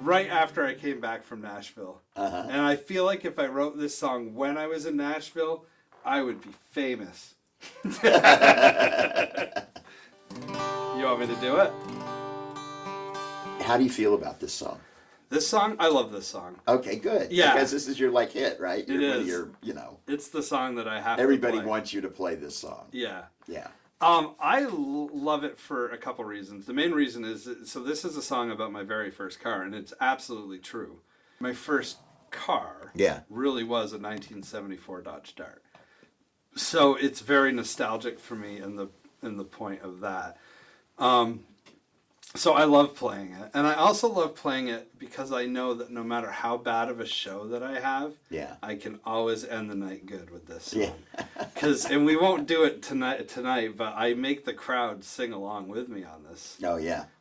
right after I came back from Nashville, and I feel like if I wrote this song when I was in Nashville, I would be famous. You want me to do it? How do you feel about this song? This song? I love this song. Okay, good. Yeah. Because this is your hit, right? It is. It's the song that I have Everybody to play. wants you to play this song. Yeah. Yeah. I love it for a couple reasons. The main reason is, so this is a song about my very first car, and it's absolutely true. My first car really was a 1974 Dodge Dart. So it's very nostalgic for me in the point of that. So I love playing it. And I also love playing it because I know that no matter how bad of a show that I have, I can always end the night good with this song. Yeah. And we won't do it tonight, but I make the crowd sing along with me on this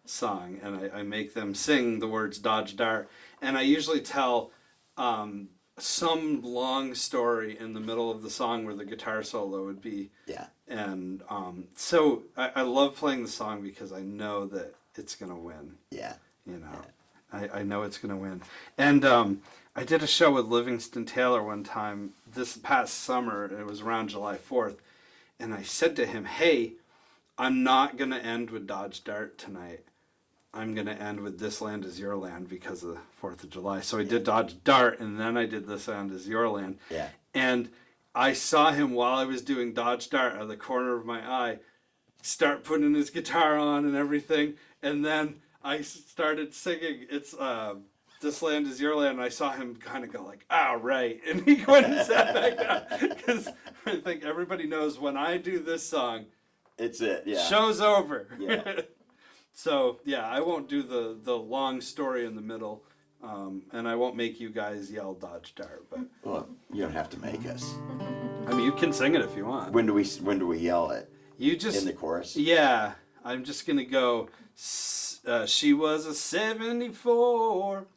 song. And I make them sing the words Dodge Dart. And I usually tell some long story in the middle of the song where the guitar solo would be. Yeah. And so I love playing the song because I know that it's going to win. Yeah. I know it's going to win. And I did a show with Livingston Taylor one time this past summer. It was around July 4th. And I said to him, hey, I'm not going to end with Dodge Dart tonight. I'm going to end with This Land Is Your Land because of the 4th of July. So I did Dodge Dart, and then I did This Land Is Your Land. Yeah. And I saw him while I was doing Dodge Dart out of the corner of my eye start putting his guitar on and everything. And then I started singing, it's This Land Is Your Land, and I saw him kind of go like, right. And he went and sat back down. Because I think everybody knows when I do this song, it's it, yeah. Show's over. Yeah. So, I won't do the long story in the middle, and I won't make you guys yell Dodge Dart. But well, you don't have to make us. I mean, you can sing it if you want. When do we yell it? You just in the chorus. Yeah, I'm just gonna go. She was a '74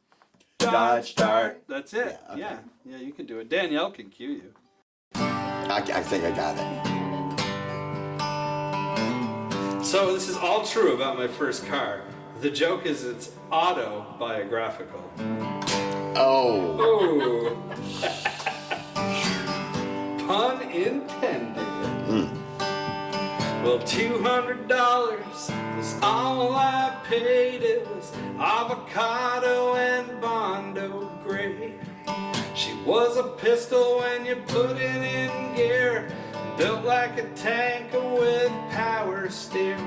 Dodge Dart. That's it. Yeah, okay. Yeah, you can do it. Danielle can cue you. I think I got it. So this is all true about my first car. The joke is it's autobiographical. Oh. Pun intended. Well, $200 is all I paid, it was avocado and Bondo gray. She was a pistol when you put it in gear, built like a tank with power steer.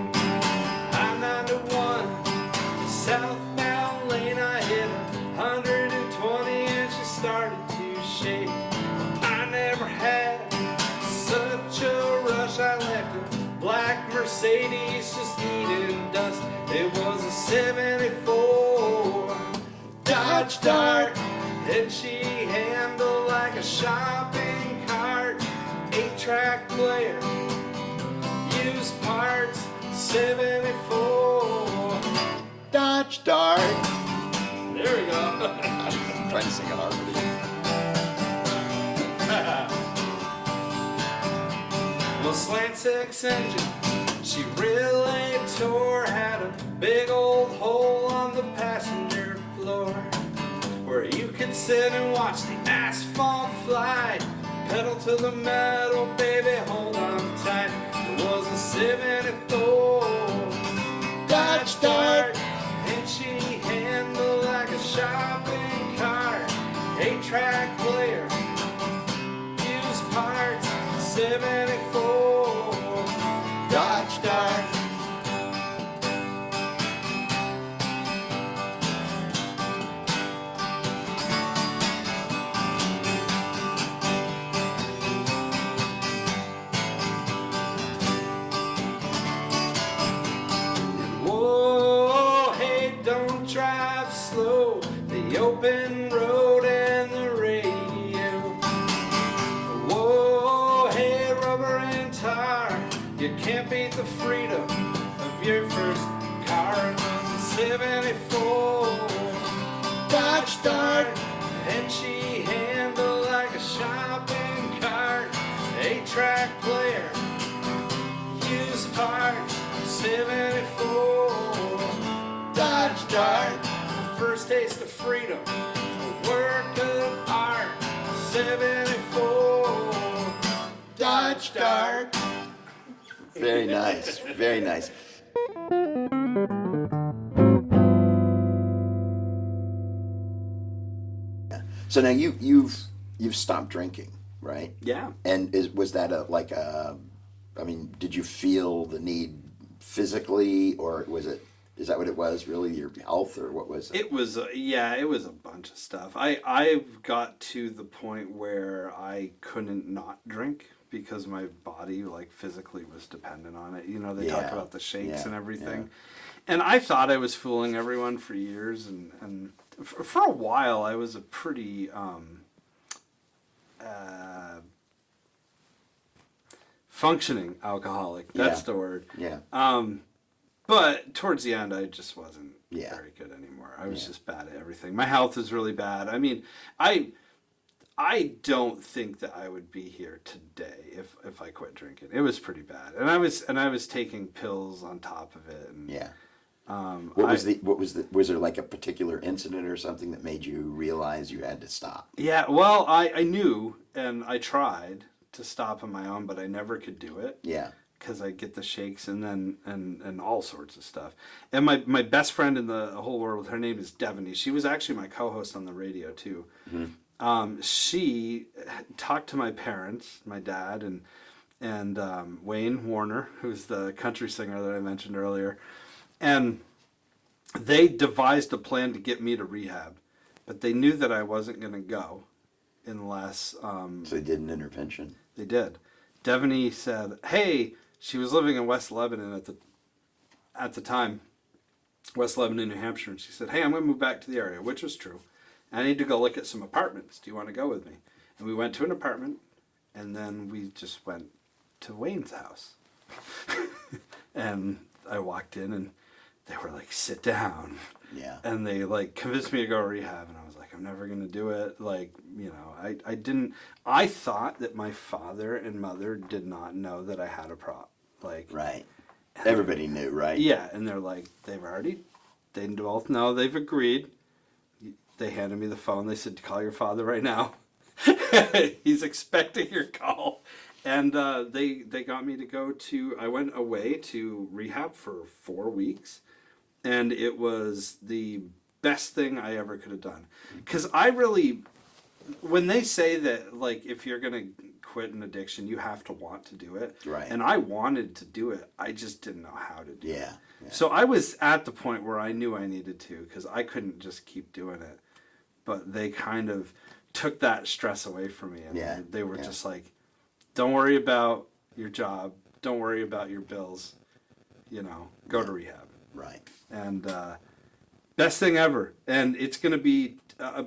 I-91, southbound lane, I hit 120 and she started to shake. I never had such a rush, I left a black Mercedes just eating dust. It was a 74 Dodge Dart, and she handled like a shopping cart. 8-track player, used parts, 74 Dodge Dart. There we go. I'm trying to sing a harmony. Well, slant six engine, she really tore, had a big old hole on the passenger floor where you could sit and watch the asphalt fly. Pedal to the metal, baby, hold on tight. It was a 74 Dodge Dart, and she handled like a shopping cart. 8-track player, used parts, 74 Dodge Dart. Whoa, hey, don't drive slow. The open road and the radio. Whoa, hey, rubber and tire. You can't beat the freedom of your first car. It was a 74 Dodge Dart, and she handled like a shopping cart. 8-track player, used parts, 74 Dodge Dart. The first taste of freedom, a work of art. 74 Dodge Dart. Very nice. Very nice. So now you've stopped drinking, right? Yeah. And was that I mean, did you feel the need physically, or is that what it was, really, your health, or what was it? It was, it was a bunch of stuff. I've got to the point where I couldn't not drink because my body, like, physically was dependent on it. You know, they talk about the shakes and everything. Yeah. And I thought I was fooling everyone for years, and for a while I was a pretty functioning alcoholic. That's the word. Yeah. But towards the end, I just wasn't Yeah. very good anymore. I was just bad at everything. My health is really bad. I mean, I don't think that I would be here today if I quit drinking. It was pretty bad, and I was taking pills on top of it. And, Yeah. Was there like a particular incident or something that made you realize you had to stop? Yeah. Well, I knew, and I tried to stop on my own, but I never could do it. Yeah. Because I get the shakes and all sorts of stuff. And my best friend in the whole world, her name is Devaney. She was actually my co-host on the radio too. Mm-hmm. She talked to my parents, my dad and Wayne Warner, who's the country singer that I mentioned earlier, and they devised a plan to get me to rehab, but they knew that I wasn't going to go unless. So they did an intervention. They did. Devaney said, "Hey." She was living in West Lebanon at the time, West Lebanon, New Hampshire, and she said, "Hey, I'm going to move back to the area," which was true. "I need to go look at some apartments. Do you want to go with me?" And we went to an apartment, and then we just went to Wayne's house. And I walked in, and they were like, "Sit down." Yeah. And they like convinced me to go to rehab, and I was like, "I'm never going to do it." Like, you know, I thought that my father and mother did not know that I had a problem. Like, right. Everybody knew, right? Yeah, and they're like, they both know, they've agreed. They handed me the phone. They said, "Call your father right now." He's expecting your call. And they got me to I went away to rehab for 4 weeks. and it was the best thing I ever could have done. Because I really, when they say that, like, if you're going to quit an addiction, you have to want to do it. Right. And I wanted to do it. I just didn't know how to do it. Yeah. So I was at the point where I knew I needed to, because I couldn't just keep doing it. But they kind of took that stress away from me. And they were just like, don't worry about your job. Don't worry about your bills. You know, go to rehab. Right. And best thing ever. And it's going to be,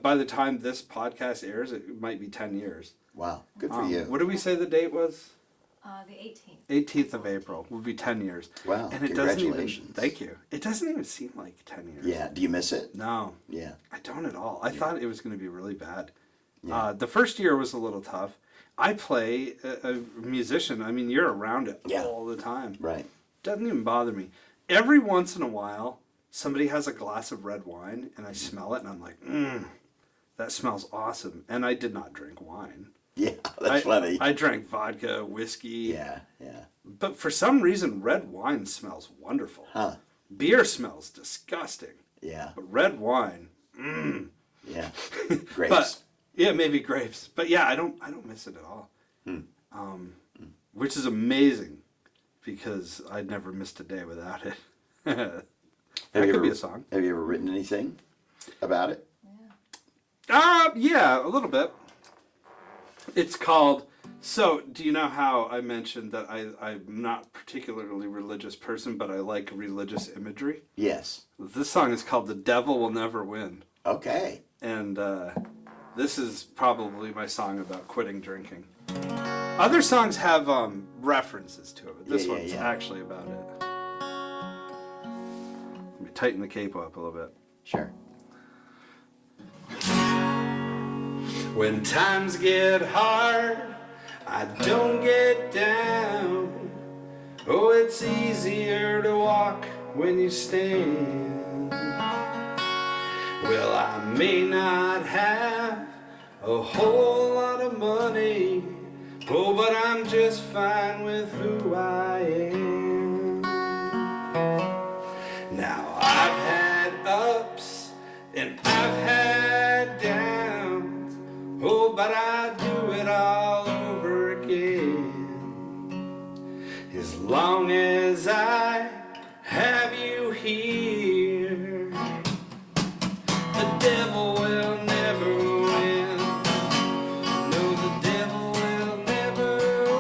by the time this podcast airs, it might be 10 years. Wow. Good for you. What did we say the date was? The 18th. 18th of April will be 10 years. Wow. And it doesn't even, Congratulations. thank you. It doesn't even seem like 10 years. Yeah. Do you miss it? No. Yeah. I don't at all. I thought it was going to be really bad. Yeah. The first year was a little tough. I play a musician. I mean, you're around it all the time. Right. Doesn't even bother me. Every once in a while, somebody has a glass of red wine, and I smell it, and I'm like, that smells awesome. And I did not drink wine. Yeah, that's funny. I drank vodka, whiskey. Yeah, yeah. But for some reason, red wine smells wonderful. Huh. Beer smells disgusting. Yeah. But red wine, Yeah. Grapes. But yeah, maybe grapes. But yeah, I don't miss it at all. Which is amazing, because I'd never missed a day without it. That could be a song. Have you ever written anything about it? Yeah, a little bit. It's called, so do you know how I mentioned that I'm not particularly religious person, but I like religious imagery? Yes. This song is called The Devil Will Never Win. Okay. And this is probably my song about quitting drinking. Other songs have references to it, but this one's actually about it. Let me tighten the capo up a little bit. Sure. When times get hard, I don't get down. Oh, it's easier to walk when you stand. Well, I may not have a whole lot of money, oh, but I'm just fine with who I am. Now, I've had ups and I've had downs, oh, but I do it all over again. As long as I have you here, the devil will never win. No, the devil will never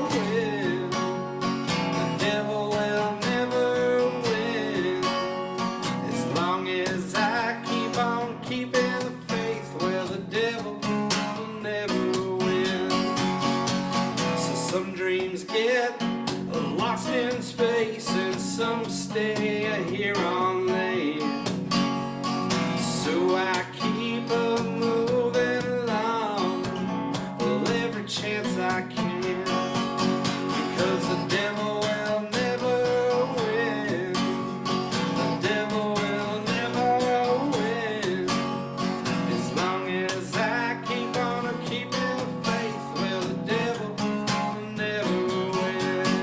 win. The devil will never win. As long as I keep on keeping the faith, well, the devil will never win. So some dreams get lost in space, and some stay here on land. So I keep moving along, well, every chance I can, because the devil will never win. The devil will never win. As long as I keep on keeping the faith, well, the devil will never win.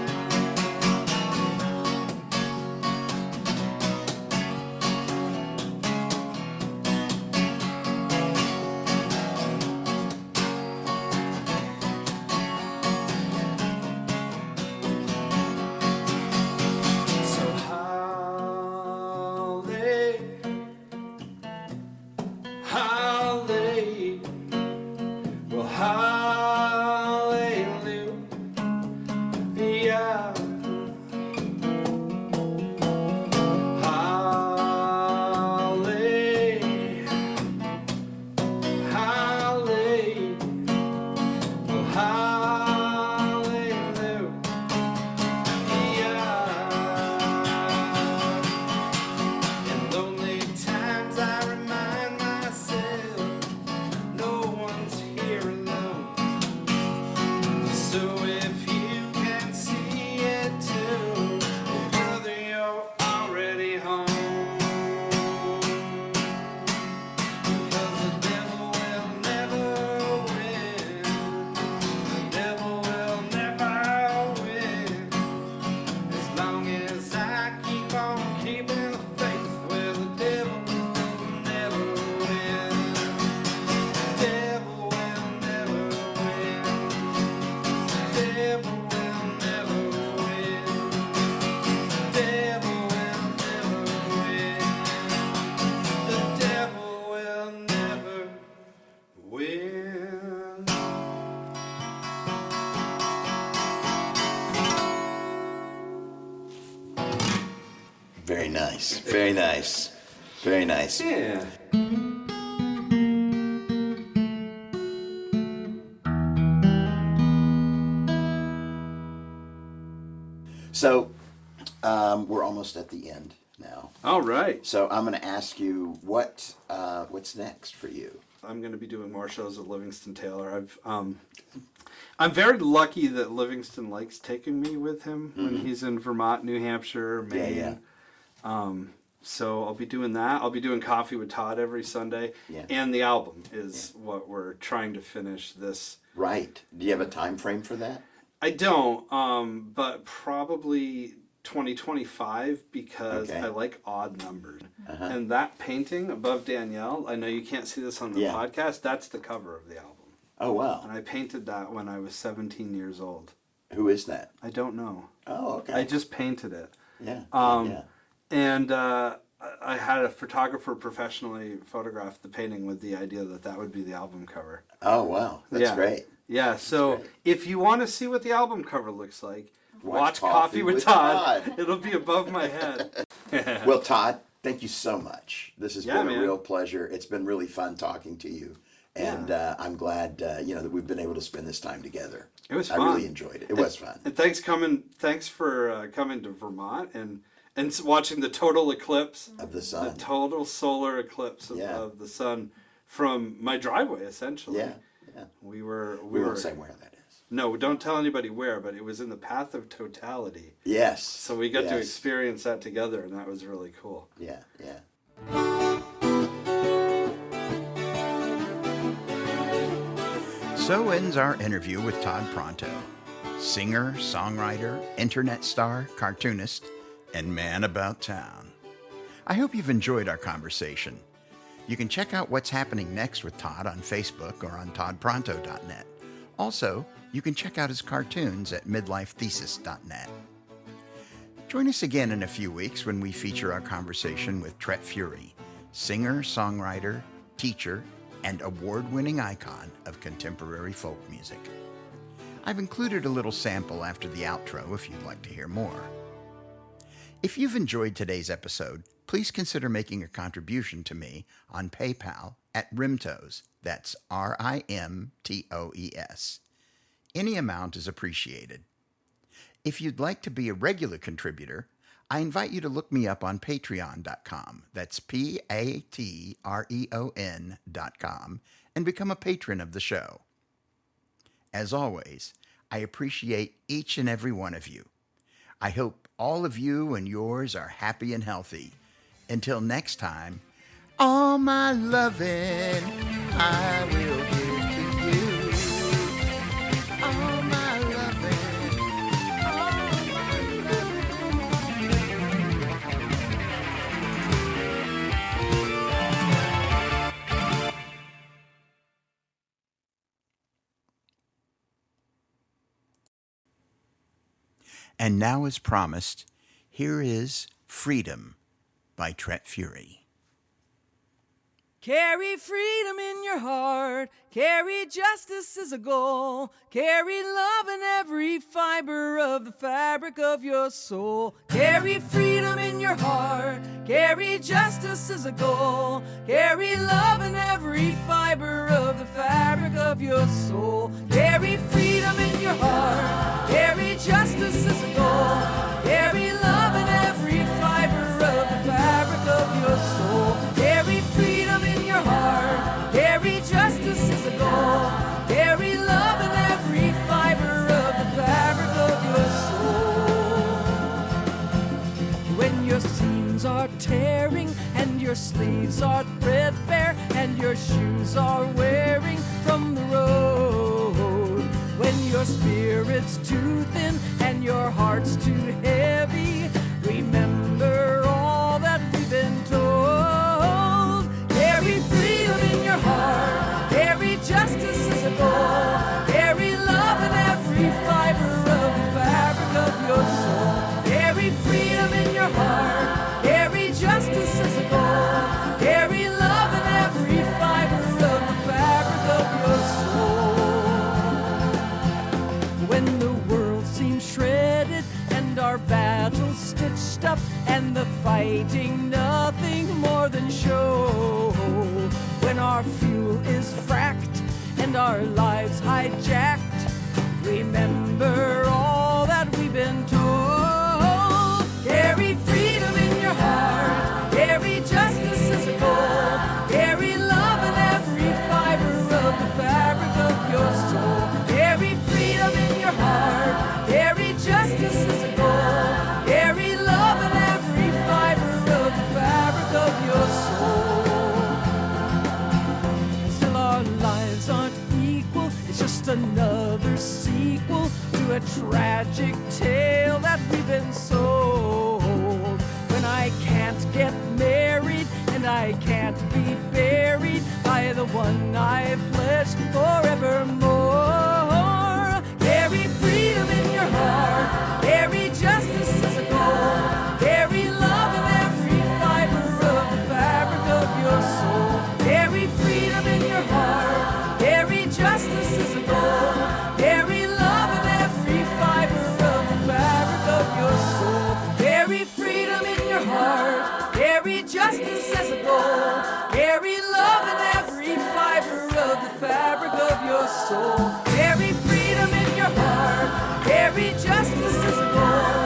Very nice. Very nice. Yeah. So, we're almost at the end now. All right. So I'm going to ask you what's next for you. I'm going to be doing more shows with Livingston Taylor. I'm very lucky that Livingston likes taking me with him when he's in Vermont, New Hampshire, Maine. Yeah. So I'll be doing that. I'll be doing Coffee with Tod every Sunday. Yeah. And the album is what we're trying to finish this. Right. Do you have a time frame for that? I don't, but probably 2025 because Okay. I like odd numbers. And that painting above Danielle, I know you can't see this on the Yeah. podcast, that's the cover of the album. Oh, wow. And I painted that when I was 17 years old. Who is that? I don't know. Oh, okay. I just painted it. Yeah. Um, yeah. And I had a photographer professionally photograph the painting with the idea that that would be the album cover. Oh, wow. That's Yeah. great. Yeah, so great. if you want to see what the album cover looks like, Watch watch Coffee with Tod. Tod. It'll be above my head. Well, Todd, thank you so much. This has Yeah, been man. a real pleasure. It's been really fun talking to you. And I'm glad, that we've been able to spend this time together. It was I fun. really enjoyed it. It was fun. And thanks for coming to Vermont and watching the total eclipse, Of the the sun. total solar eclipse of the sun from my driveway, essentially. Yeah. Yeah. We were We won't say where that is. No, don't tell anybody where, but it was in the path of totality. Yes. So we got to Yes. experience that together, and that was really cool. Yeah, yeah. So ends our interview with Tod Pronto, singer, songwriter, internet star, cartoonist, and man about town. I hope you've enjoyed our conversation. You can check out what's happening next with Tod on Facebook or on todpronto.net. Also, you can check out his cartoons at midlifethesis.net. Join us again in a few weeks when we feature our conversation with Tret Fury, singer, songwriter, teacher, and award-winning icon of contemporary folk music. I've included a little sample after the outro if you'd like to hear more. If you've enjoyed today's episode, please consider making a contribution to me on PayPal at Rimtoes. That's RIMTOES. Any amount is appreciated. If you'd like to be a regular contributor, I invite you to look me up on patreon.com. That's patreon.com and become a patron of the show. As always, I appreciate each and every one of you. I hope all of you and yours are happy and healthy. Until next time, all my loving I will give to you. All my loving, all my loving. And now, as promised, here is Freedom by Tret Fury. Carry freedom in your heart, carry justice as a goal, carry love in every fiber of the fabric of your soul. Carry freedom in your heart, carry justice as a goal, carry love in every fiber of the fabric of your soul. Carry freedom in your heart, carry justice as a goal, carry love in every fiber of the fabric of your soul. Carry freedom in your heart, carry justice as a goal, carry love in every fiber of the fabric of your soul. When your seams are tearing and your sleeves are threadbare and your shoes are wearing from the road, when your spirit's too thin and your heart's too heavy, remember all that we've been told. Carry freedom in your heart, carry justice as a goal, carry love in every fiber of the fabric of your soul. Carry freedom in your heart, carry justice as a goal, carry love in every fiber of the fabric of your soul. When the world seems shredded and our battles stitched up and the fighting nothing more than show. When our fuel is fracked and our lives hijacked, remember all that we've been told. Carry freedom in your heart, carry justice as a goal, carry love in every fiber of the fabric of your soul. Carry freedom in your heart, carry justice as a goal, carry love in every fiber of the fabric of your soul. Still our lives aren't equal, it's just another sequel to a tragic tale that we've been sold. When I can't get married and I can't be buried by the one I've pledged forevermore. Carry freedom in your heart, carry justice as a goal, carry love in every fiber of the fabric of your soul. Carry freedom in your heart, carry justice as a goal, carry love in every fiber of the fabric of your soul. Carry freedom in your heart, carry justice as a goal, carry love in every fiber of the fabric of your soul. Carry freedom in your heart, carry justice as a goal,